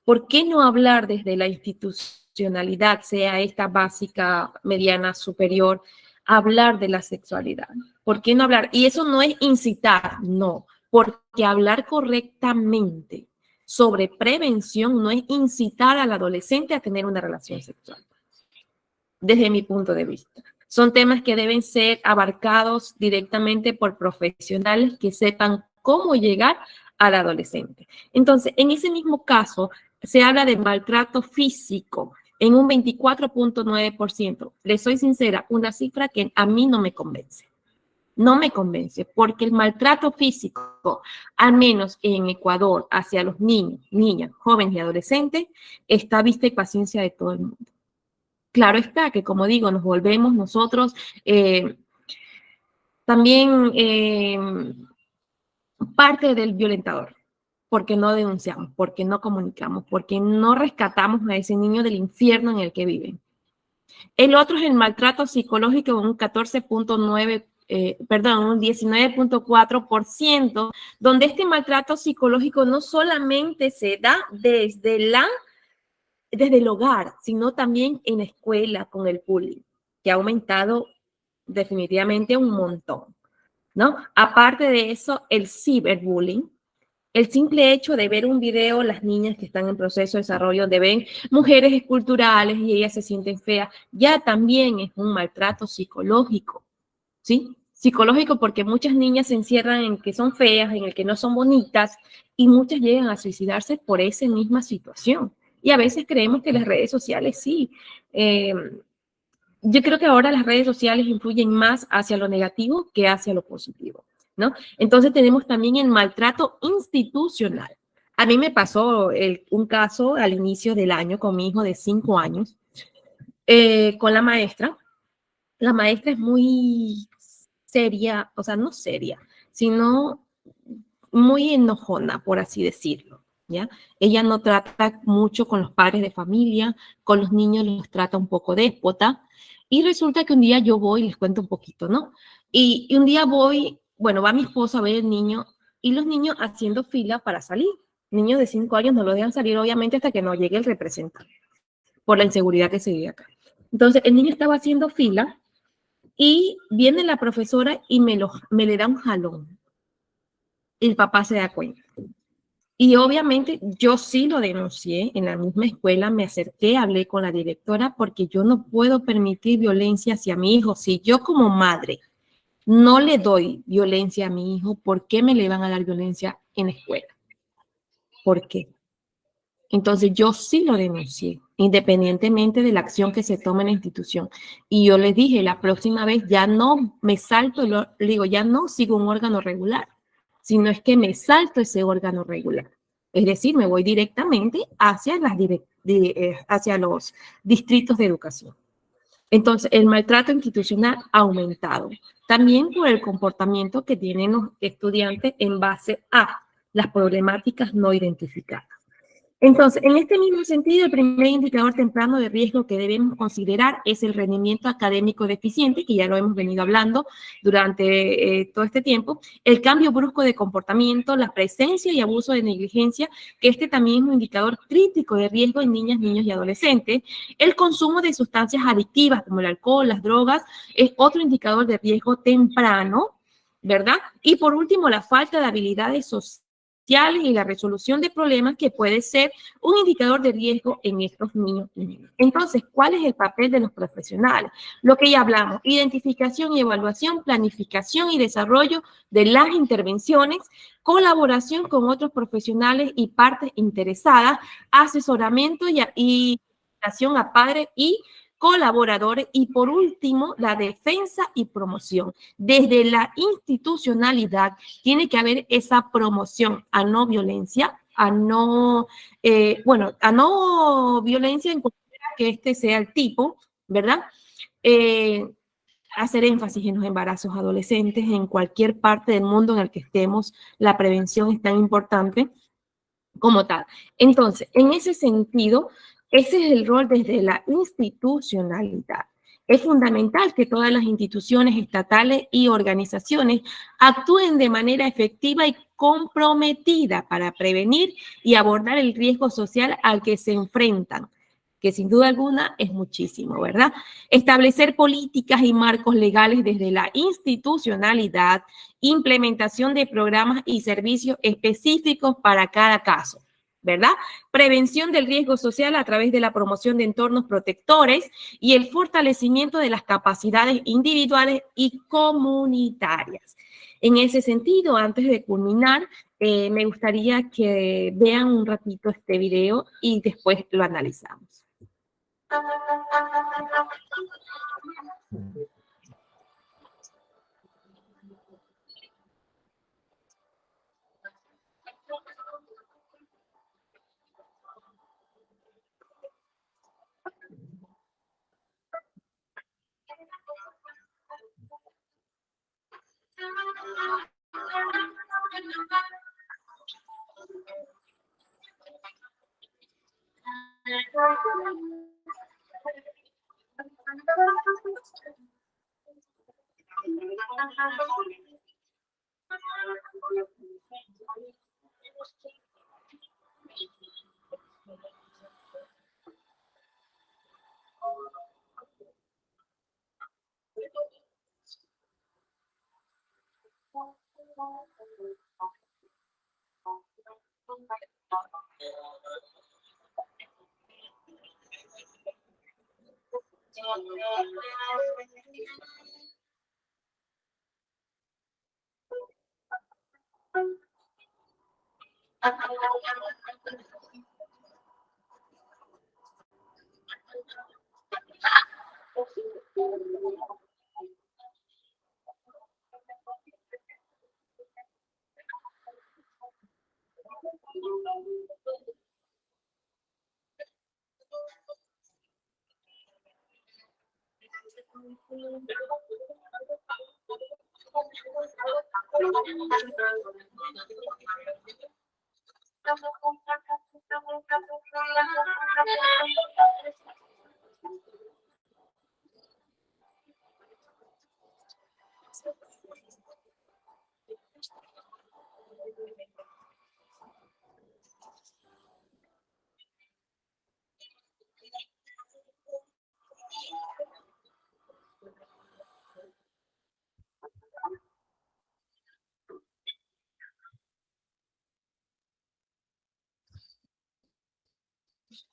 ¿Por qué no hablar desde la institucionalidad, sea esta básica, mediana, superior, hablar de la sexualidad? ¿Por qué no hablar? Y eso no es incitar, no, porque hablar correctamente sobre prevención no es incitar al adolescente a tener una relación sexual, desde mi punto de vista. Son temas que deben ser abarcados directamente por profesionales que sepan cómo llegar al adolescente. Entonces, en ese mismo caso, se habla de maltrato físico en un 24.9%. Les soy sincera, una cifra que a mí no me convence. No me convence, porque el maltrato físico, al menos en Ecuador, hacia los niños, niñas, jóvenes y adolescentes, está a vista y paciencia de todo el mundo. Claro está que, como digo, nos volvemos nosotros también parte del violentador, porque no denunciamos, porque no comunicamos, porque no rescatamos a ese niño del infierno en el que viven. El otro es el maltrato psicológico, un 14.9%, un 19.4%, donde este maltrato psicológico no solamente se da desde el hogar, sino también en la escuela con el bullying, que ha aumentado definitivamente un montón, ¿no? Aparte de eso, el ciberbullying, el simple hecho de ver un video, las niñas que están en proceso de desarrollo, donde ven mujeres esculturales y ellas se sienten feas, ya también es un maltrato psicológico, ¿sí? Psicológico porque muchas niñas se encierran en que son feas, en el que no son bonitas, y muchas llegan a suicidarse por esa misma situación. Y a veces creemos que las redes sociales sí. Yo creo que ahora las redes sociales influyen más hacia lo negativo que hacia lo positivo, ¿no? Entonces tenemos también el maltrato institucional. A mí me pasó un caso al inicio del año con mi hijo de 5 años, con la maestra. La maestra es muy seria, o sea, no seria, sino muy enojona, por así decirlo, ¿ya? Ella no trata mucho con los padres de familia, con los niños los trata un poco déspota, y resulta que un día yo voy, les cuento un poquito, ¿no? Y un día voy, bueno, va mi esposo a ver el niño, y los niños haciendo fila para salir. Niños de 5 años no lo dejan salir, obviamente, hasta que no llegue el representante, por la inseguridad que se vive acá. Entonces, el niño estaba haciendo fila, y viene la profesora y me le da un jalón. El papá se da cuenta. Y obviamente yo sí lo denuncié en la misma escuela, me acerqué, hablé con la directora porque yo no puedo permitir violencia hacia mi hijo. Si yo como madre no le doy violencia a mi hijo, ¿por qué me le van a dar violencia en la escuela? ¿Por qué? Entonces yo sí lo denuncié, independientemente de la acción que se tome en la institución. Y yo les dije, la próxima vez ya no me salto, le digo, ya no sigo un órgano regular, sino es que me salto ese órgano regular. Es decir, me voy directamente hacia, hacia los distritos de educación. Entonces, el maltrato institucional ha aumentado. También por el comportamiento que tienen los estudiantes en base a las problemáticas no identificadas. Entonces, en este mismo sentido, el primer indicador temprano de riesgo que debemos considerar es el rendimiento académico deficiente, que ya lo hemos venido hablando durante todo este tiempo, el cambio brusco de comportamiento, la presencia y abuso de negligencia, que este también es un indicador crítico de riesgo en niñas, niños y adolescentes, el consumo de sustancias adictivas como el alcohol, las drogas, es otro indicador de riesgo temprano, ¿verdad? Y por último, la falta de habilidades sociales y la resolución de problemas, que puede ser un indicador de riesgo en estos niños y niñas. Entonces, ¿cuál es el papel de los profesionales? Lo que ya hablamos: identificación y evaluación, planificación y desarrollo de las intervenciones, colaboración con otros profesionales y partes interesadas, asesoramiento y invitación a padres y colaboradores, y por último, la defensa y promoción. Desde la institucionalidad tiene que haber esa promoción a no violencia, a no violencia en cualquiera que este sea el tipo, ¿verdad? Hacer énfasis en los embarazos adolescentes en cualquier parte del mundo en el que estemos. La prevención es tan importante como tal. Entonces, en ese sentido, ese es el rol desde la institucionalidad. Es fundamental que todas las instituciones estatales y organizaciones actúen de manera efectiva y comprometida para prevenir y abordar el riesgo social al que se enfrentan, que sin duda alguna es muchísimo, ¿verdad? Establecer políticas y marcos legales desde la institucionalidad, implementación de programas y servicios específicos para cada caso, ¿verdad? Prevención del riesgo social a través de la promoción de entornos protectores y el fortalecimiento de las capacidades individuales y comunitarias. En ese sentido, antes de culminar, me gustaría que vean un ratito este video y después lo analizamos.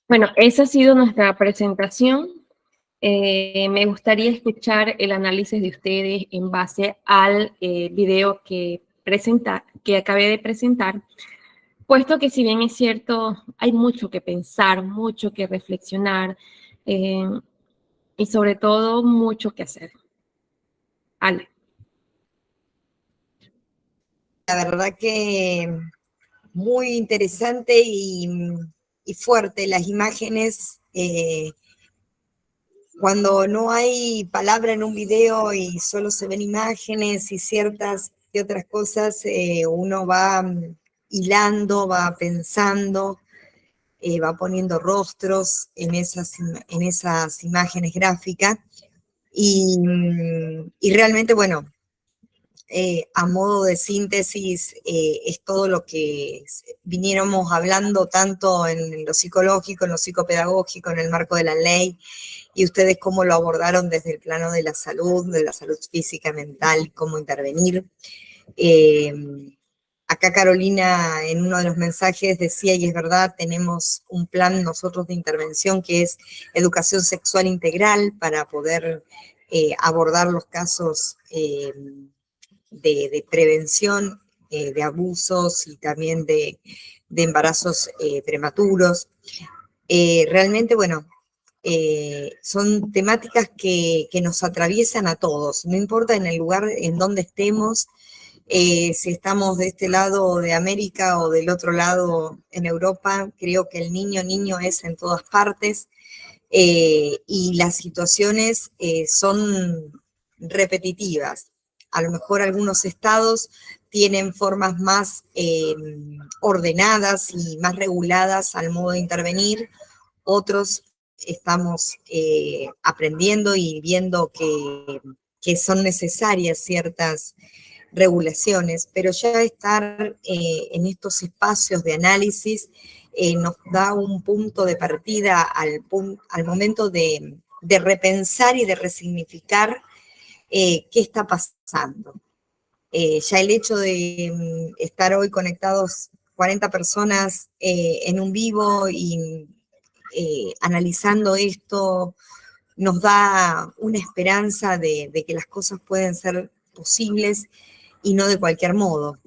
Bueno, esa ha sido nuestra presentación. Me gustaría escuchar el análisis de ustedes en base al video que acabé de presentar, puesto que si bien es cierto, hay mucho que pensar, mucho que reflexionar y sobre todo mucho que hacer. Ale. La verdad que muy interesante y fuerte las imágenes. Cuando no hay palabra en un video y solo se ven imágenes y ciertas y otras cosas, uno va hilando, va pensando, va poniendo rostros en esas imágenes gráficas. Y realmente, bueno, a modo de síntesis, es todo lo que viniéramos hablando tanto en lo psicológico, en lo psicopedagógico, en el marco de la ley, y ustedes cómo lo abordaron desde el plano de la salud física, mental, cómo intervenir. Acá Carolina en uno de los mensajes decía, y es verdad, tenemos un plan nosotros de intervención que es educación sexual integral para poder abordar los casos de prevención de abusos y también de embarazos prematuros. Realmente, bueno, son temáticas que nos atraviesan a todos, no importa en el lugar en donde estemos, si estamos de este lado de América o del otro lado en Europa, creo que el niño es en todas partes, y las situaciones son repetitivas. A lo mejor algunos estados tienen formas más ordenadas y más reguladas al modo de intervenir, otros estamos aprendiendo y viendo que son necesarias ciertas regulaciones, pero ya estar en estos espacios de análisis nos da un punto de partida al momento de repensar y de resignificar qué está pasando. Ya el hecho de estar hoy conectados 40 personas en un vivo y analizando esto nos da una esperanza de que las cosas pueden ser posibles y no de cualquier modo,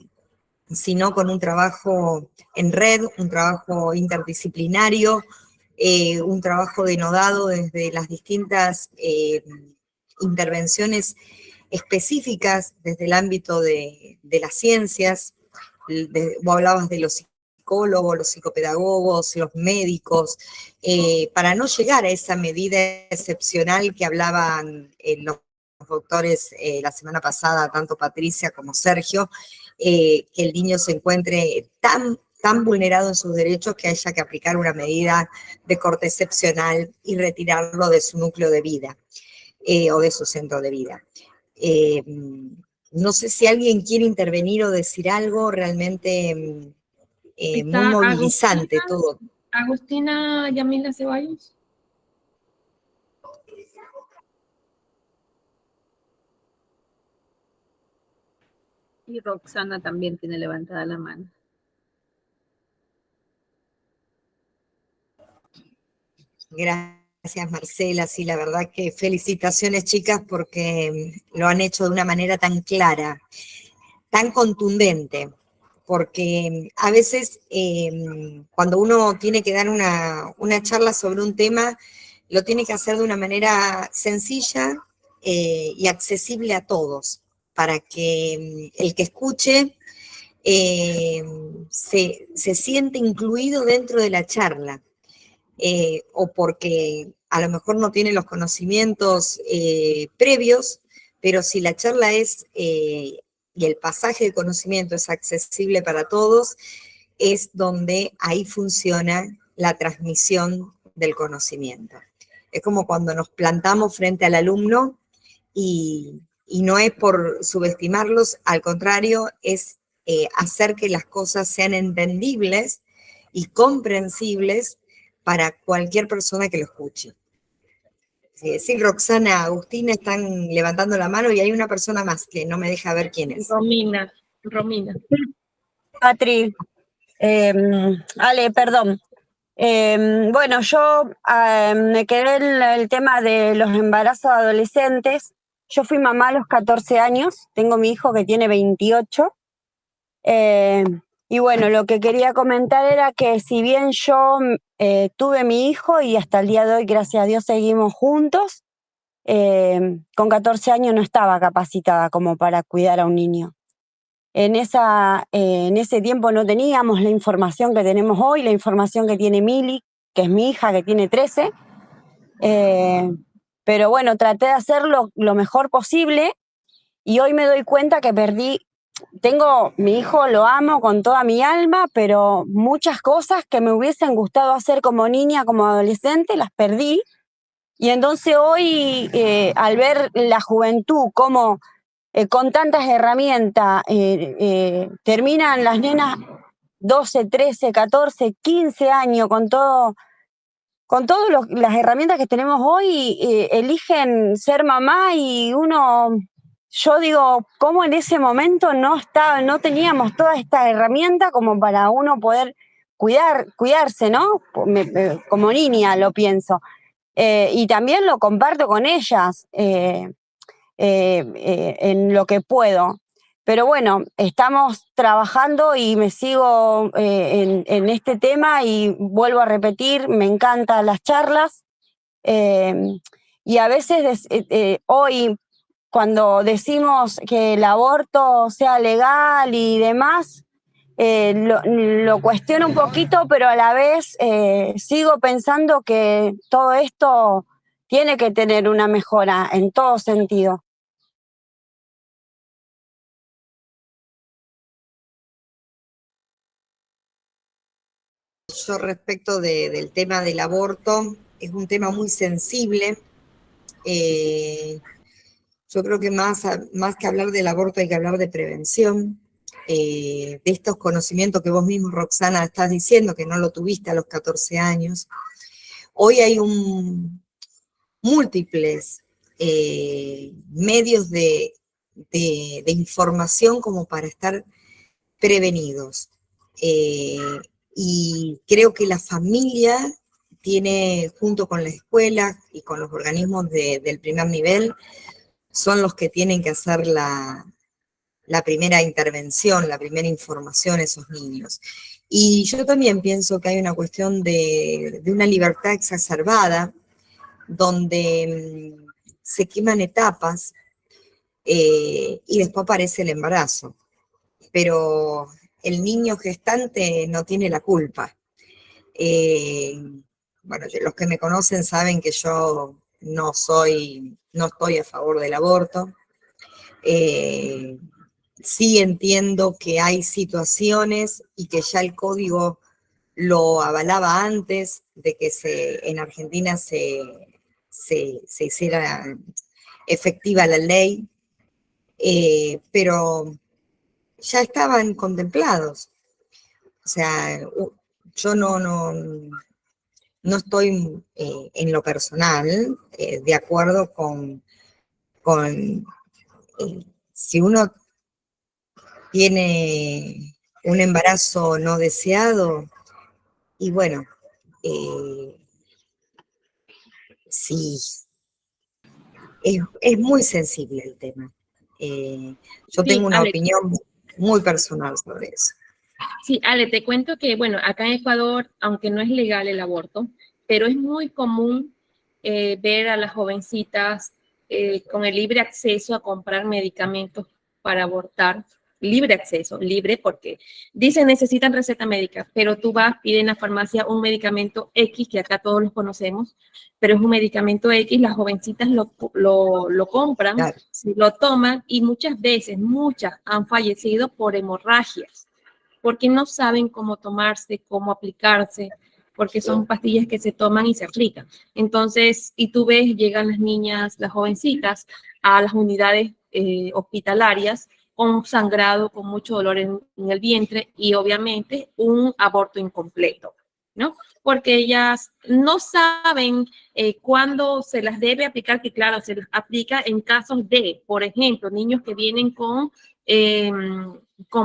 sino con un trabajo en red, un trabajo interdisciplinario, un trabajo denodado desde las distintas intervenciones específicas desde el ámbito de las ciencias. Vos hablabas de los psicólogos, los psicopedagogos, los médicos, para no llegar a esa medida excepcional que hablaban los doctores la semana pasada, tanto Patricia como Sergio, que el niño se encuentre tan vulnerado en sus derechos que haya que aplicar una medida de corte excepcional y retirarlo de su núcleo de vida o de su centro de vida. No sé si alguien quiere intervenir o decir algo, realmente muy movilizante todo. Agustina Yamila Ceballos. Y Roxana también tiene levantada la mano. Gracias, Marcela. Sí, la verdad que felicitaciones, chicas, porque lo han hecho de una manera tan clara, tan contundente, porque a veces cuando uno tiene que dar una charla sobre un tema, lo tiene que hacer de una manera sencilla y accesible a todos, para que el que escuche se siente incluido dentro de la charla. O porque a lo mejor no tiene los conocimientos previos, pero si la charla es, y el pasaje de conocimiento es accesible para todos, es donde ahí funciona la transmisión del conocimiento. Es como cuando nos plantamos frente al alumno y no es por subestimarlos, al contrario, es hacer que las cosas sean entendibles y comprensibles para cualquier persona que lo escuche. Sí, Roxana, Agustina están levantando la mano y hay una persona más que no me deja ver quién es. Romina. Patri, Ale, perdón. Bueno, yo me quedé en el tema de los embarazos adolescentes. Yo fui mamá a los 14 años, tengo mi hijo que tiene 28. Y bueno, lo que quería comentar era que si bien yo tuve mi hijo y hasta el día de hoy, gracias a Dios, seguimos juntos, con 14 años no estaba capacitada como para cuidar a un niño. En ese tiempo no teníamos la información que tenemos hoy, la información que tiene Mili, que es mi hija, que tiene 13. Pero bueno, traté de hacerlo lo mejor posible y hoy me doy cuenta que mi hijo lo amo con toda mi alma, pero muchas cosas que me hubiesen gustado hacer como niña, como adolescente, las perdí. Y entonces hoy, al ver la juventud, cómo con tantas herramientas terminan las nenas 12, 13, 14, 15 años con todas las herramientas que tenemos hoy, eligen ser mamá y yo digo, ¿cómo en ese momento no teníamos toda esta herramienta como para uno poder cuidarse, ¿no? Como niña lo pienso. Y también lo comparto con ellas en lo que puedo. Pero bueno, estamos trabajando y me sigo en este tema y vuelvo a repetir, me encantan las charlas. Y a veces hoy, cuando decimos que el aborto sea legal y demás, lo cuestiono un poquito, pero a la vez sigo pensando que todo esto tiene que tener una mejora en todo sentido. Yo respecto del tema del aborto, es un tema muy sensible. Yo creo que más que hablar del aborto hay que hablar de prevención, de estos conocimientos que vos mismo, Roxana, estás diciendo, que no lo tuviste a los 14 años. Hoy hay múltiples medios de información como para estar prevenidos. Y creo que la familia tiene, junto con la escuela y con los organismos del primer nivel, son los que tienen que hacer la primera intervención, la primera información a esos niños. Y yo también pienso que hay una cuestión de una libertad exacerbada, donde se queman etapas y después aparece el embarazo. Pero el niño gestante no tiene la culpa. Bueno, los que me conocen saben que yo no estoy a favor del aborto. Sí entiendo que hay situaciones y que ya el código lo avalaba antes de que en Argentina se hiciera efectiva la ley, pero ya estaban contemplados. O sea, yo no estoy en lo personal de acuerdo con si uno tiene un embarazo no deseado, y bueno, sí, es muy sensible el tema. Yo tengo una opinión muy personal sobre eso. Sí, Ale, te cuento que, bueno, acá en Ecuador, aunque no es legal el aborto, pero es muy común ver a las jovencitas con el libre acceso a comprar medicamentos para abortar. libre acceso, libre porque dicen necesitan receta médica, pero tú vas, pides en la farmacia un medicamento X, que acá todos los conocemos, pero es un medicamento X, las jovencitas lo compran, Claro. lo toman y muchas veces, muchas han fallecido por hemorragias, porque no saben cómo tomarse, cómo aplicarse, porque son pastillas que se toman y se aplican. Entonces, y tú ves, llegan las niñas, las jovencitas, a las unidades hospitalarias con sangrado, con mucho dolor en el vientre y obviamente un aborto incompleto, ¿no? Porque ellas no saben cuándo se las debe aplicar, que claro, se las aplica en casos de, por ejemplo, niños que vienen con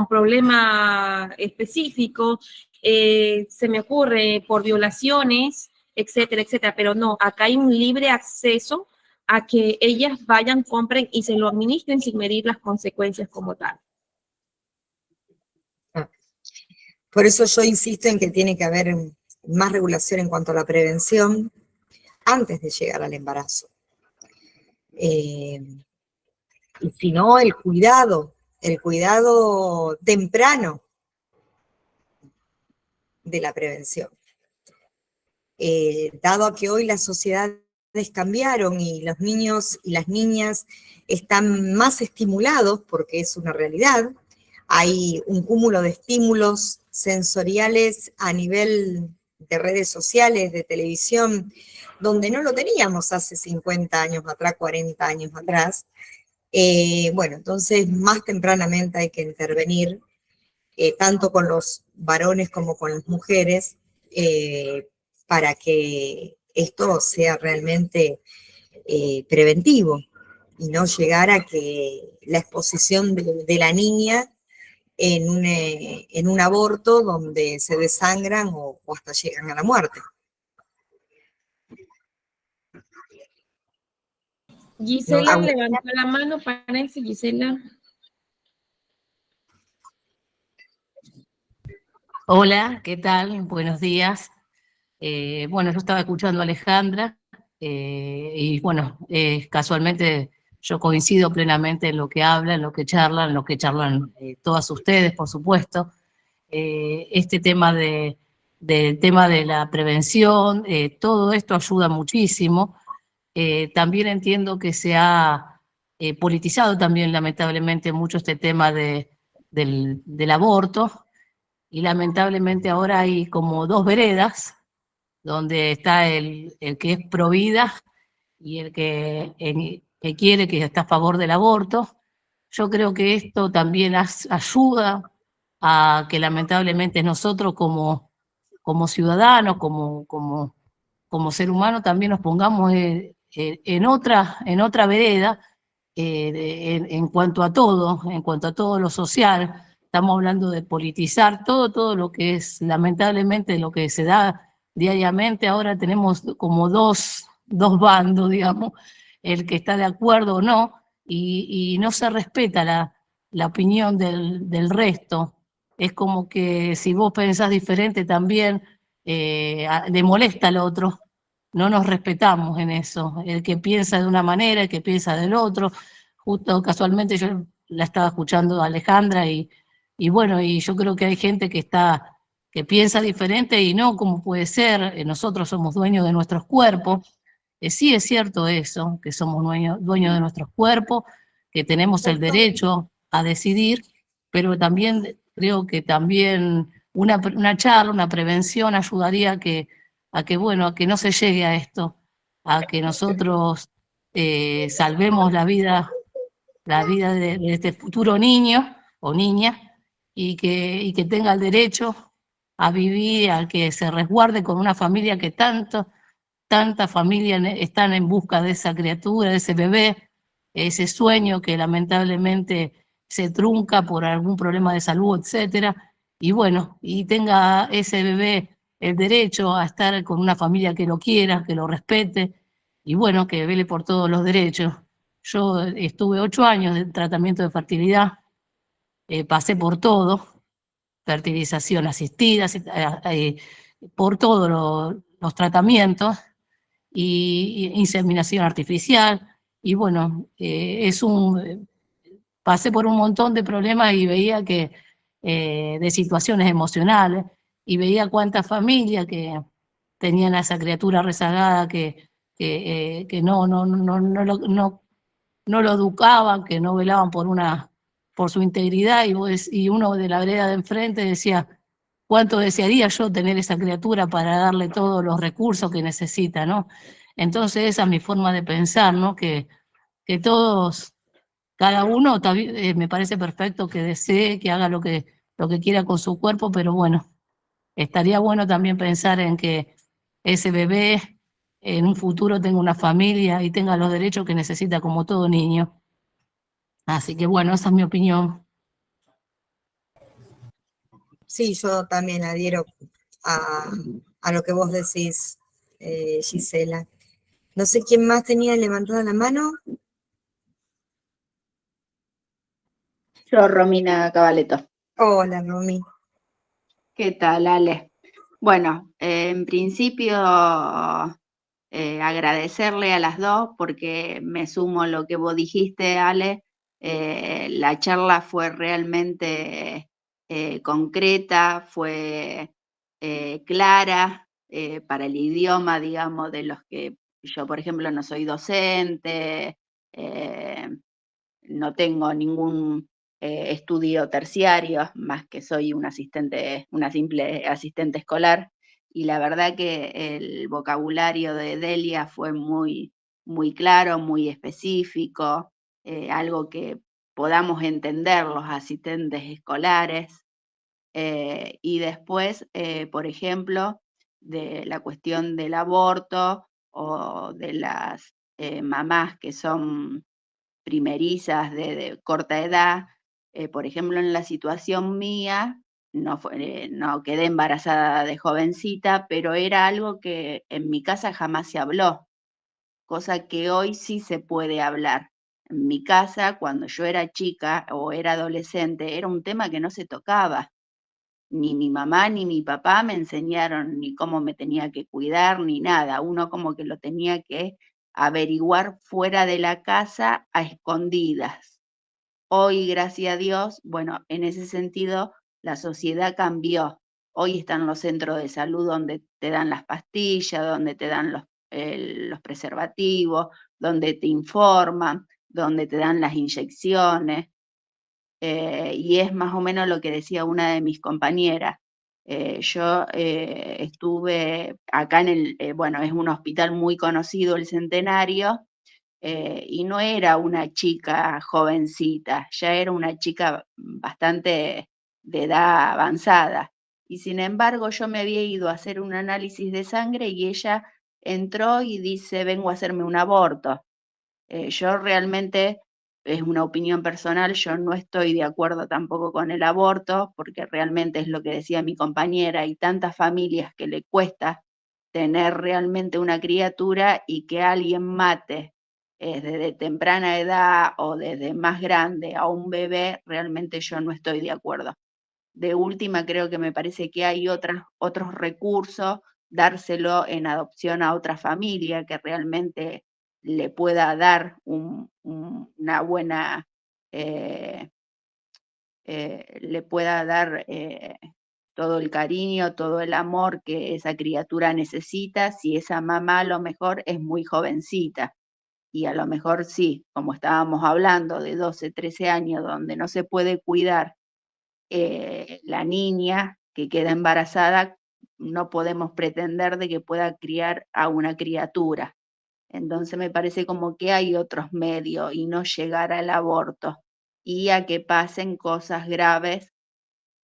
problemas específicos, se me ocurre por violaciones, etcétera, etcétera, pero no, acá hay un libre acceso a que ellas vayan, compren y se lo administren sin medir las consecuencias como tal. Por eso yo insisto en que tiene que haber más regulación en cuanto a la prevención antes de llegar al embarazo. Y si no, el cuidado temprano de la prevención. Dado a que hoy las sociedades cambiaron y los niños y las niñas están más estimulados, porque es una realidad, hay un cúmulo de estímulos sensoriales a nivel de redes sociales, de televisión, donde no lo teníamos hace 50 años atrás, 40 años atrás. Bueno, entonces más tempranamente hay que intervenir, tanto con los varones como con las mujeres, para que esto sea realmente preventivo y no llegar a que la exposición de la niña en un aborto donde se desangran o hasta llegan a la muerte. Gisela No, levantó la mano, parece, Gisela. Hola, ¿qué tal? Buenos días. Bueno, yo estaba escuchando a Alejandra y bueno, casualmente yo coincido plenamente en lo que habla, en lo que charlan todas ustedes, por supuesto. Este tema del tema de la prevención, todo esto ayuda muchísimo. También entiendo que se ha politizado también lamentablemente mucho este tema del aborto. Y lamentablemente ahora hay como dos veredas, donde está el que es pro vida y que quiere, que está a favor del aborto. Yo creo que esto también ayuda a que lamentablemente nosotros como ciudadanos, como ser humano, también nos pongamos en otra vereda en cuanto a todo lo social. Estamos hablando de politizar todo lo que es lamentablemente lo que se da diariamente. Ahora tenemos como dos bandos, digamos, el que está de acuerdo o no, y no se respeta la opinión del resto. Es como que si vos pensás diferente también le molesta al otro. No nos respetamos en eso. El que piensa de una manera, el que piensa del otro. Justo casualmente yo la estaba escuchando a Alejandra y bueno, y yo creo que hay gente que piensa diferente y no como puede ser. Nosotros somos dueños de nuestros cuerpos. Sí es cierto eso, que somos dueños de nuestros cuerpos, que tenemos el derecho a decidir, pero también creo que también una charla, una prevención ayudaría a que no se llegue a esto, a que nosotros salvemos la vida de este futuro niño o niña y que tenga el derecho a vivir, al que se resguarde con una familia que tantas familias están en busca de esa criatura, de ese bebé, ese sueño que lamentablemente se trunca por algún problema de salud, etcétera, y bueno, y tenga ese bebé el derecho a estar con una familia que lo quiera, que lo respete, y bueno, que vele por todos los derechos. Yo estuve 8 años de tratamiento de fertilidad, pasé por todo, fertilización asistida, por todos los tratamientos, y inseminación artificial, y bueno, pasé por un montón de problemas y veía que, de situaciones emocionales, y veía cuántas familias que tenían a esa criatura rezagada que no lo educaban, que no velaban por su integridad, y uno de la vereda de enfrente decía, cuánto desearía yo tener esa criatura para darle todos los recursos que necesita, ¿no? Entonces esa es mi forma de pensar, ¿no? Que todos, cada uno, me parece perfecto que desee, que haga lo que quiera con su cuerpo, pero bueno, estaría bueno también pensar en que ese bebé en un futuro tenga una familia y tenga los derechos que necesita como todo niño. Así que bueno, esa es mi opinión. Sí, yo también adhiero a lo que vos decís, Gisela. No sé quién más tenía levantada la mano. Yo, Romina Cabaleto. Hola, Romy. ¿Qué tal, Ale? Bueno, en principio agradecerle a las dos porque me sumo a lo que vos dijiste, Ale. La charla fue realmente concreta, fue clara para el idioma, digamos, de los que yo, por ejemplo, no soy docente, no tengo ningún estudio terciario, más que soy una simple asistente escolar, y la verdad que el vocabulario de Delia fue muy, muy claro, muy específico, algo que podamos entender los asistentes escolares. Y después, por ejemplo, de la cuestión del aborto o de las mamás que son primerizas de corta edad. Por ejemplo, en la situación mía, no quedé embarazada de jovencita, pero era algo que en mi casa jamás se habló, cosa que hoy sí se puede hablar. En mi casa, cuando yo era chica o era adolescente, era un tema que no se tocaba. Ni mi mamá ni mi papá me enseñaron ni cómo me tenía que cuidar, ni nada. Uno como que lo tenía que averiguar fuera de la casa a escondidas. Hoy, gracias a Dios, bueno, en ese sentido, la sociedad cambió. Hoy están los centros de salud donde te dan las pastillas, donde te dan los preservativos, donde te informan, donde te dan las inyecciones. Y es más o menos lo que decía una de mis compañeras. Yo estuve acá bueno, es un hospital muy conocido, el Centenario, y no era una chica jovencita, ya era una chica bastante de edad avanzada. Y sin embargo, yo me había ido a hacer un análisis de sangre y ella entró y dice, vengo a hacerme un aborto. Yo realmente, es una opinión personal, yo no estoy de acuerdo tampoco con el aborto, porque realmente es lo que decía mi compañera, hay tantas familias que le cuesta tener realmente una criatura y que alguien mate desde temprana edad o desde más grande a un bebé, realmente yo no estoy de acuerdo. De última, creo que me parece que hay otros recursos, dárselo en adopción a otra familia que realmente le pueda dar una buena, le pueda dar todo el cariño, todo el amor que esa criatura necesita, si esa mamá a lo mejor es muy jovencita. Y a lo mejor sí, como estábamos hablando, de 12, 13 años, donde no se puede cuidar la niña que queda embarazada, no podemos pretender de que pueda criar a una criatura. Entonces me parece como que hay otros medios y no llegar al aborto y a que pasen cosas graves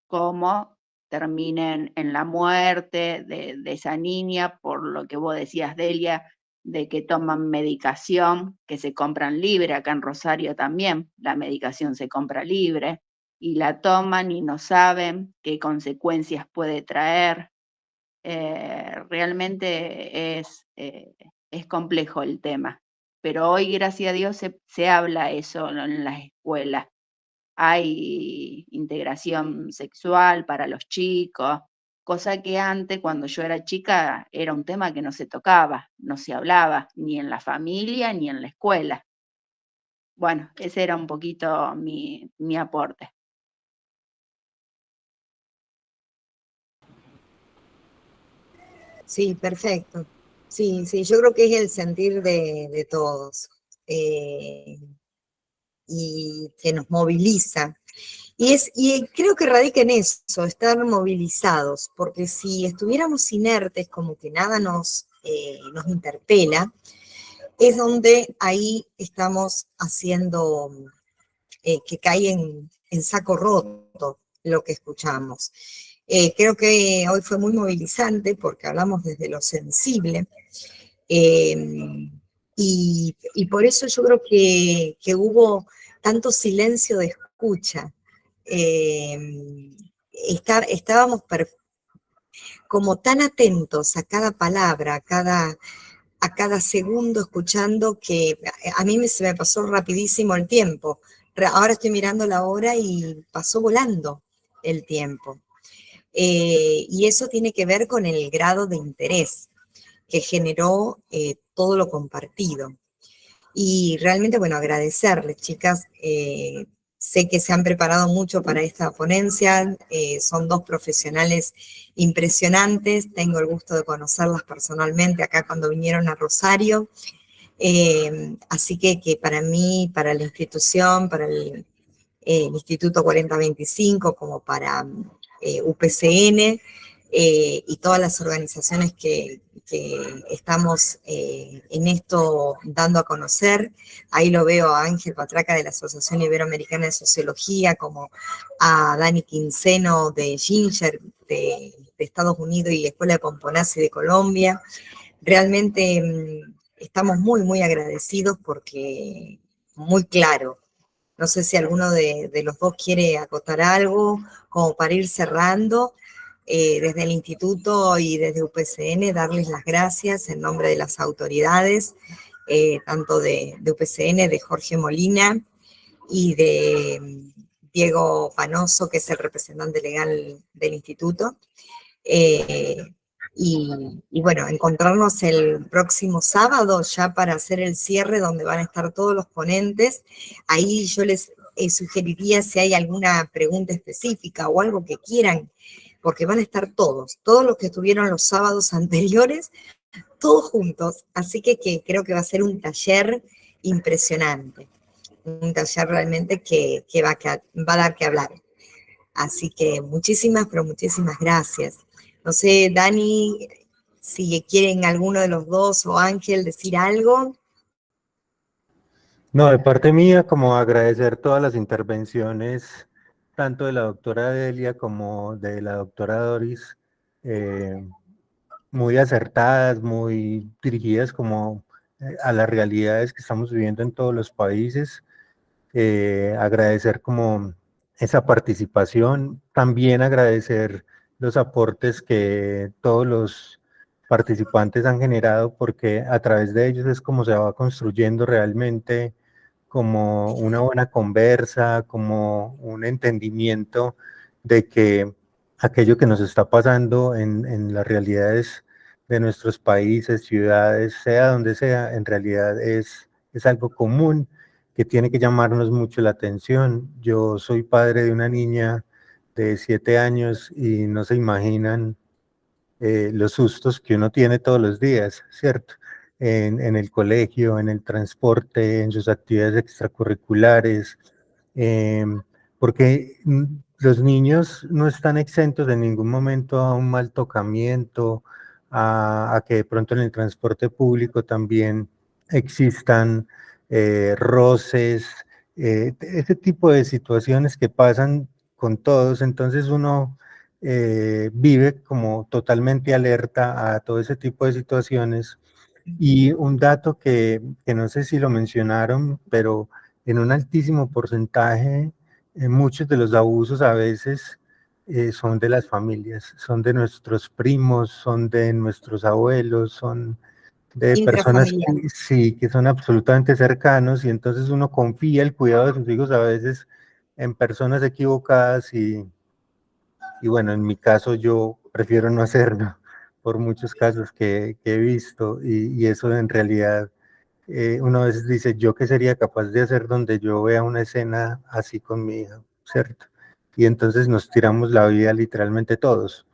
como terminen en la muerte de esa niña, por lo que vos decías, Delia, de que toman medicación que se compran libre, acá en Rosario también la medicación se compra libre, y la toman y no saben qué consecuencias puede traer. Realmente es complejo el tema, pero hoy, gracias a Dios, se habla eso en las escuelas. Hay integración sexual para los chicos, cosa que antes, cuando yo era chica, era un tema que no se tocaba, no se hablaba, ni en la familia ni en la escuela. bueno, ese era un poquito mi aporte. Sí, perfecto. Sí, sí, yo creo que es el sentir de todos y que nos moviliza. Y creo que radica en eso, estar movilizados, porque si estuviéramos inertes, como que nada nos interpela, es donde ahí estamos haciendo que cae en saco roto lo que escuchamos. Creo que hoy fue muy movilizante porque hablamos desde lo sensible y por eso yo creo que hubo tanto silencio de escucha. Estábamos como tan atentos a cada palabra, a cada segundo escuchando que a mí se me pasó rapidísimo el tiempo. Ahora estoy mirando la hora y pasó volando el tiempo. Y eso tiene que ver con el grado de interés que generó todo lo compartido. Y realmente, bueno, agradecerles, chicas. Sé que se han preparado mucho para esta ponencia, son dos profesionales impresionantes, tengo el gusto de conocerlas personalmente acá cuando vinieron a Rosario, así que para mí, para la institución, para el Instituto 4025, como para UPCN, y todas las organizaciones que estamos en esto dando a conocer. Ahí lo veo a Ángel Patraca de la Asociación Iberoamericana de Sociología, como a Dani Quinceno de Ginger, de Estados Unidos, y Escuela de Pomponazzi de Colombia. Realmente estamos muy, muy agradecidos porque muy claro. No sé si alguno de los dos quiere acotar algo, como para ir cerrando. Desde el instituto y desde UPCN, darles las gracias en nombre de las autoridades, tanto de UPCN, de Jorge Molina y de Diego Panoso, que es el representante legal del instituto. Y bueno, encontrarnos el próximo sábado ya para hacer el cierre donde van a estar todos los ponentes. Ahí yo les sugeriría si hay alguna pregunta específica o algo que quieran, porque van a estar todos los que estuvieron los sábados anteriores, todos juntos. Así que creo que va a ser un taller impresionante, un taller realmente que va a dar que hablar. Así que muchísimas, pero muchísimas gracias. No sé, Dani, si quieren alguno de los dos o Ángel decir algo. No, de parte mía, como agradecer todas las intervenciones, tanto de la doctora Delia como de la doctora Doris, muy acertadas, muy dirigidas como a las realidades que estamos viviendo en todos los países. Agradecer como esa participación, también agradecer los aportes que todos los participantes han generado, porque a través de ellos es como se va construyendo realmente como una buena conversa, como un entendimiento de que aquello que nos está pasando en las realidades de nuestros países, ciudades, sea donde sea, en realidad es algo común que tiene que llamarnos mucho la atención. Yo soy padre de una niña de 7 años y no se imaginan los sustos que uno tiene todos los días, ¿cierto? En el colegio, en el transporte, en sus actividades extracurriculares, eh, porque los niños no están exentos en ningún momento a un mal tocamiento, a que de pronto en el transporte público también existan roces, ese tipo de situaciones que pasan con todos. Entonces uno vive como totalmente alerta a todo ese tipo de situaciones. Y un dato que no sé si lo mencionaron, pero en un altísimo porcentaje, muchos de los abusos a veces son de las familias, son de nuestros primos, son de nuestros abuelos, son de personas que, sí, que son absolutamente cercanos, y entonces uno confía el cuidado de sus hijos a veces en personas equivocadas y bueno, en mi caso yo prefiero no hacerlo por muchos casos que he visto y eso en realidad uno a veces dice, ¿yo qué sería capaz de hacer donde yo vea una escena así con mi hija? ¿Cierto? Y entonces nos tiramos la vida literalmente todos.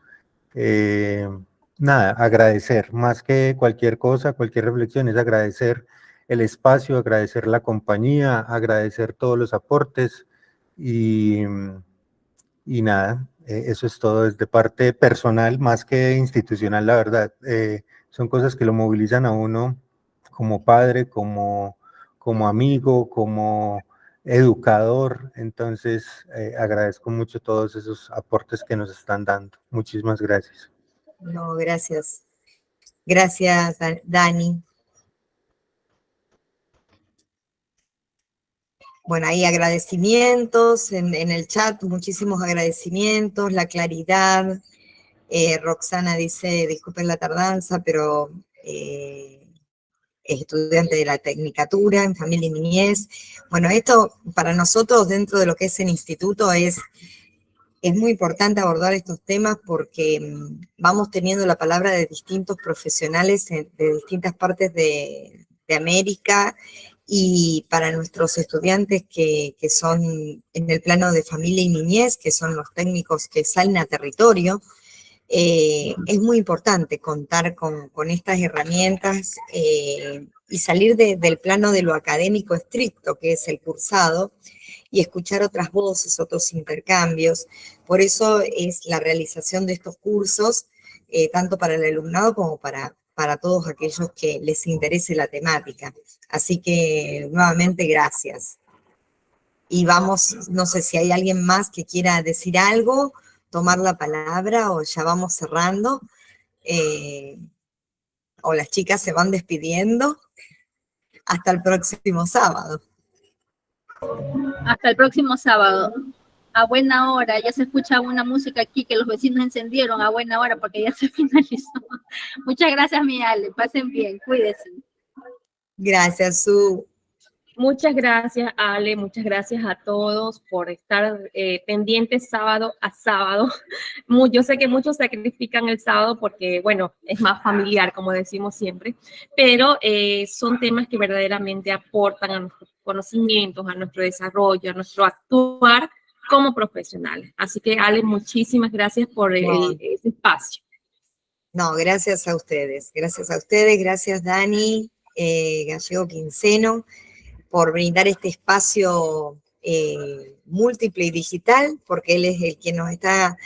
Nada, agradecer, más que cualquier cosa, cualquier reflexión, es agradecer el espacio, agradecer la compañía, agradecer todos los aportes y nada, eso es todo desde parte personal, más que institucional, la verdad. Son cosas que lo movilizan a uno como padre, como amigo, como educador. Entonces, agradezco mucho todos esos aportes que nos están dando. Muchísimas gracias. No, gracias. Gracias, Dani. Bueno, hay agradecimientos en el chat, muchísimos agradecimientos, la claridad. Roxana dice, disculpen la tardanza, pero es estudiante de la Tecnicatura en Familia y Niñez. Bueno, esto para nosotros dentro de lo que es el instituto es muy importante abordar estos temas porque vamos teniendo la palabra de distintos profesionales de distintas partes de América, y para nuestros estudiantes que son en el plano de familia y niñez, que son los técnicos que salen a territorio, es muy importante contar con estas herramientas y salir del plano de lo académico estricto, que es el cursado, y escuchar otras voces, otros intercambios. Por eso es la realización de estos cursos, tanto para el alumnado como para todos aquellos que les interese la temática. Así que, nuevamente, gracias. Y vamos, no sé si hay alguien más que quiera decir algo, tomar la palabra, o ya vamos cerrando, o las chicas se van despidiendo. Hasta el próximo sábado. Hasta el próximo sábado. A buena hora, ya se escucha una música aquí que los vecinos encendieron a buena hora porque ya se finalizó. Muchas gracias, mi Ale, pasen bien, cuídense. Gracias, Su. Muchas gracias, Ale, muchas gracias a todos por estar pendientes sábado a sábado. Yo sé que muchos sacrifican el sábado porque, bueno, es más familiar, como decimos siempre, pero son temas que verdaderamente aportan a nuestros conocimientos, a nuestro desarrollo, a nuestro actuar como profesionales. Así que, Ale, muchísimas gracias por ese espacio. No, gracias a ustedes, gracias Dani, Gallego Quinceno, por brindar este espacio múltiple y digital, porque él es el que nos está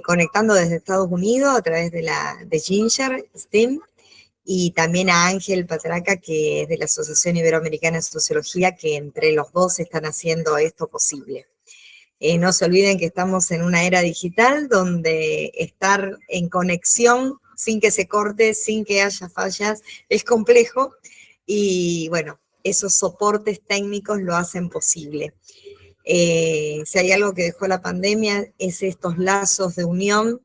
conectando desde Estados Unidos a través de Ginger STEM, y también a Ángel Patraca, que es de la Asociación Iberoamericana de Sociología, que entre los dos están haciendo esto posible. No se olviden que estamos en una era digital donde estar en conexión sin que se corte, sin que haya fallas, es complejo, y bueno, esos soportes técnicos lo hacen posible. Si hay algo que dejó la pandemia es estos lazos de unión,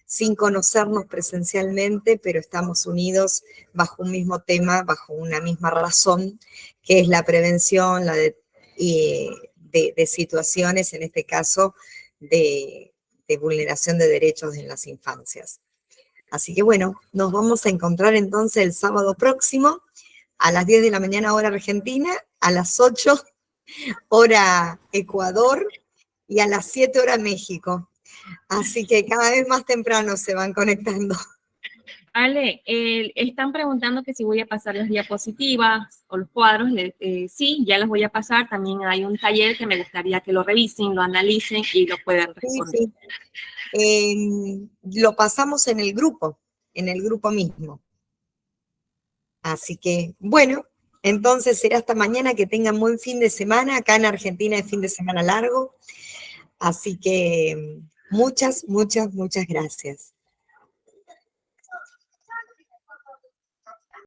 sin conocernos presencialmente, pero estamos unidos bajo un mismo tema, bajo una misma razón, que es la prevención, de situaciones, en este caso, de vulneración de derechos en las infancias. Así que bueno, nos vamos a encontrar entonces el sábado próximo, a las 10 de la mañana hora Argentina, a las 8 hora Ecuador y a las 7 hora México. Así que cada vez más temprano se van conectando. Ale, están preguntando que si voy a pasar las diapositivas o los cuadros. Sí, ya los voy a pasar. También hay un taller que me gustaría que lo revisen, lo analicen y lo puedan responder. Sí. Lo pasamos en el grupo mismo. Así que, bueno, entonces será hasta mañana, que tengan buen fin de semana. Acá en Argentina es fin de semana largo. Así que muchas, muchas, muchas gracias.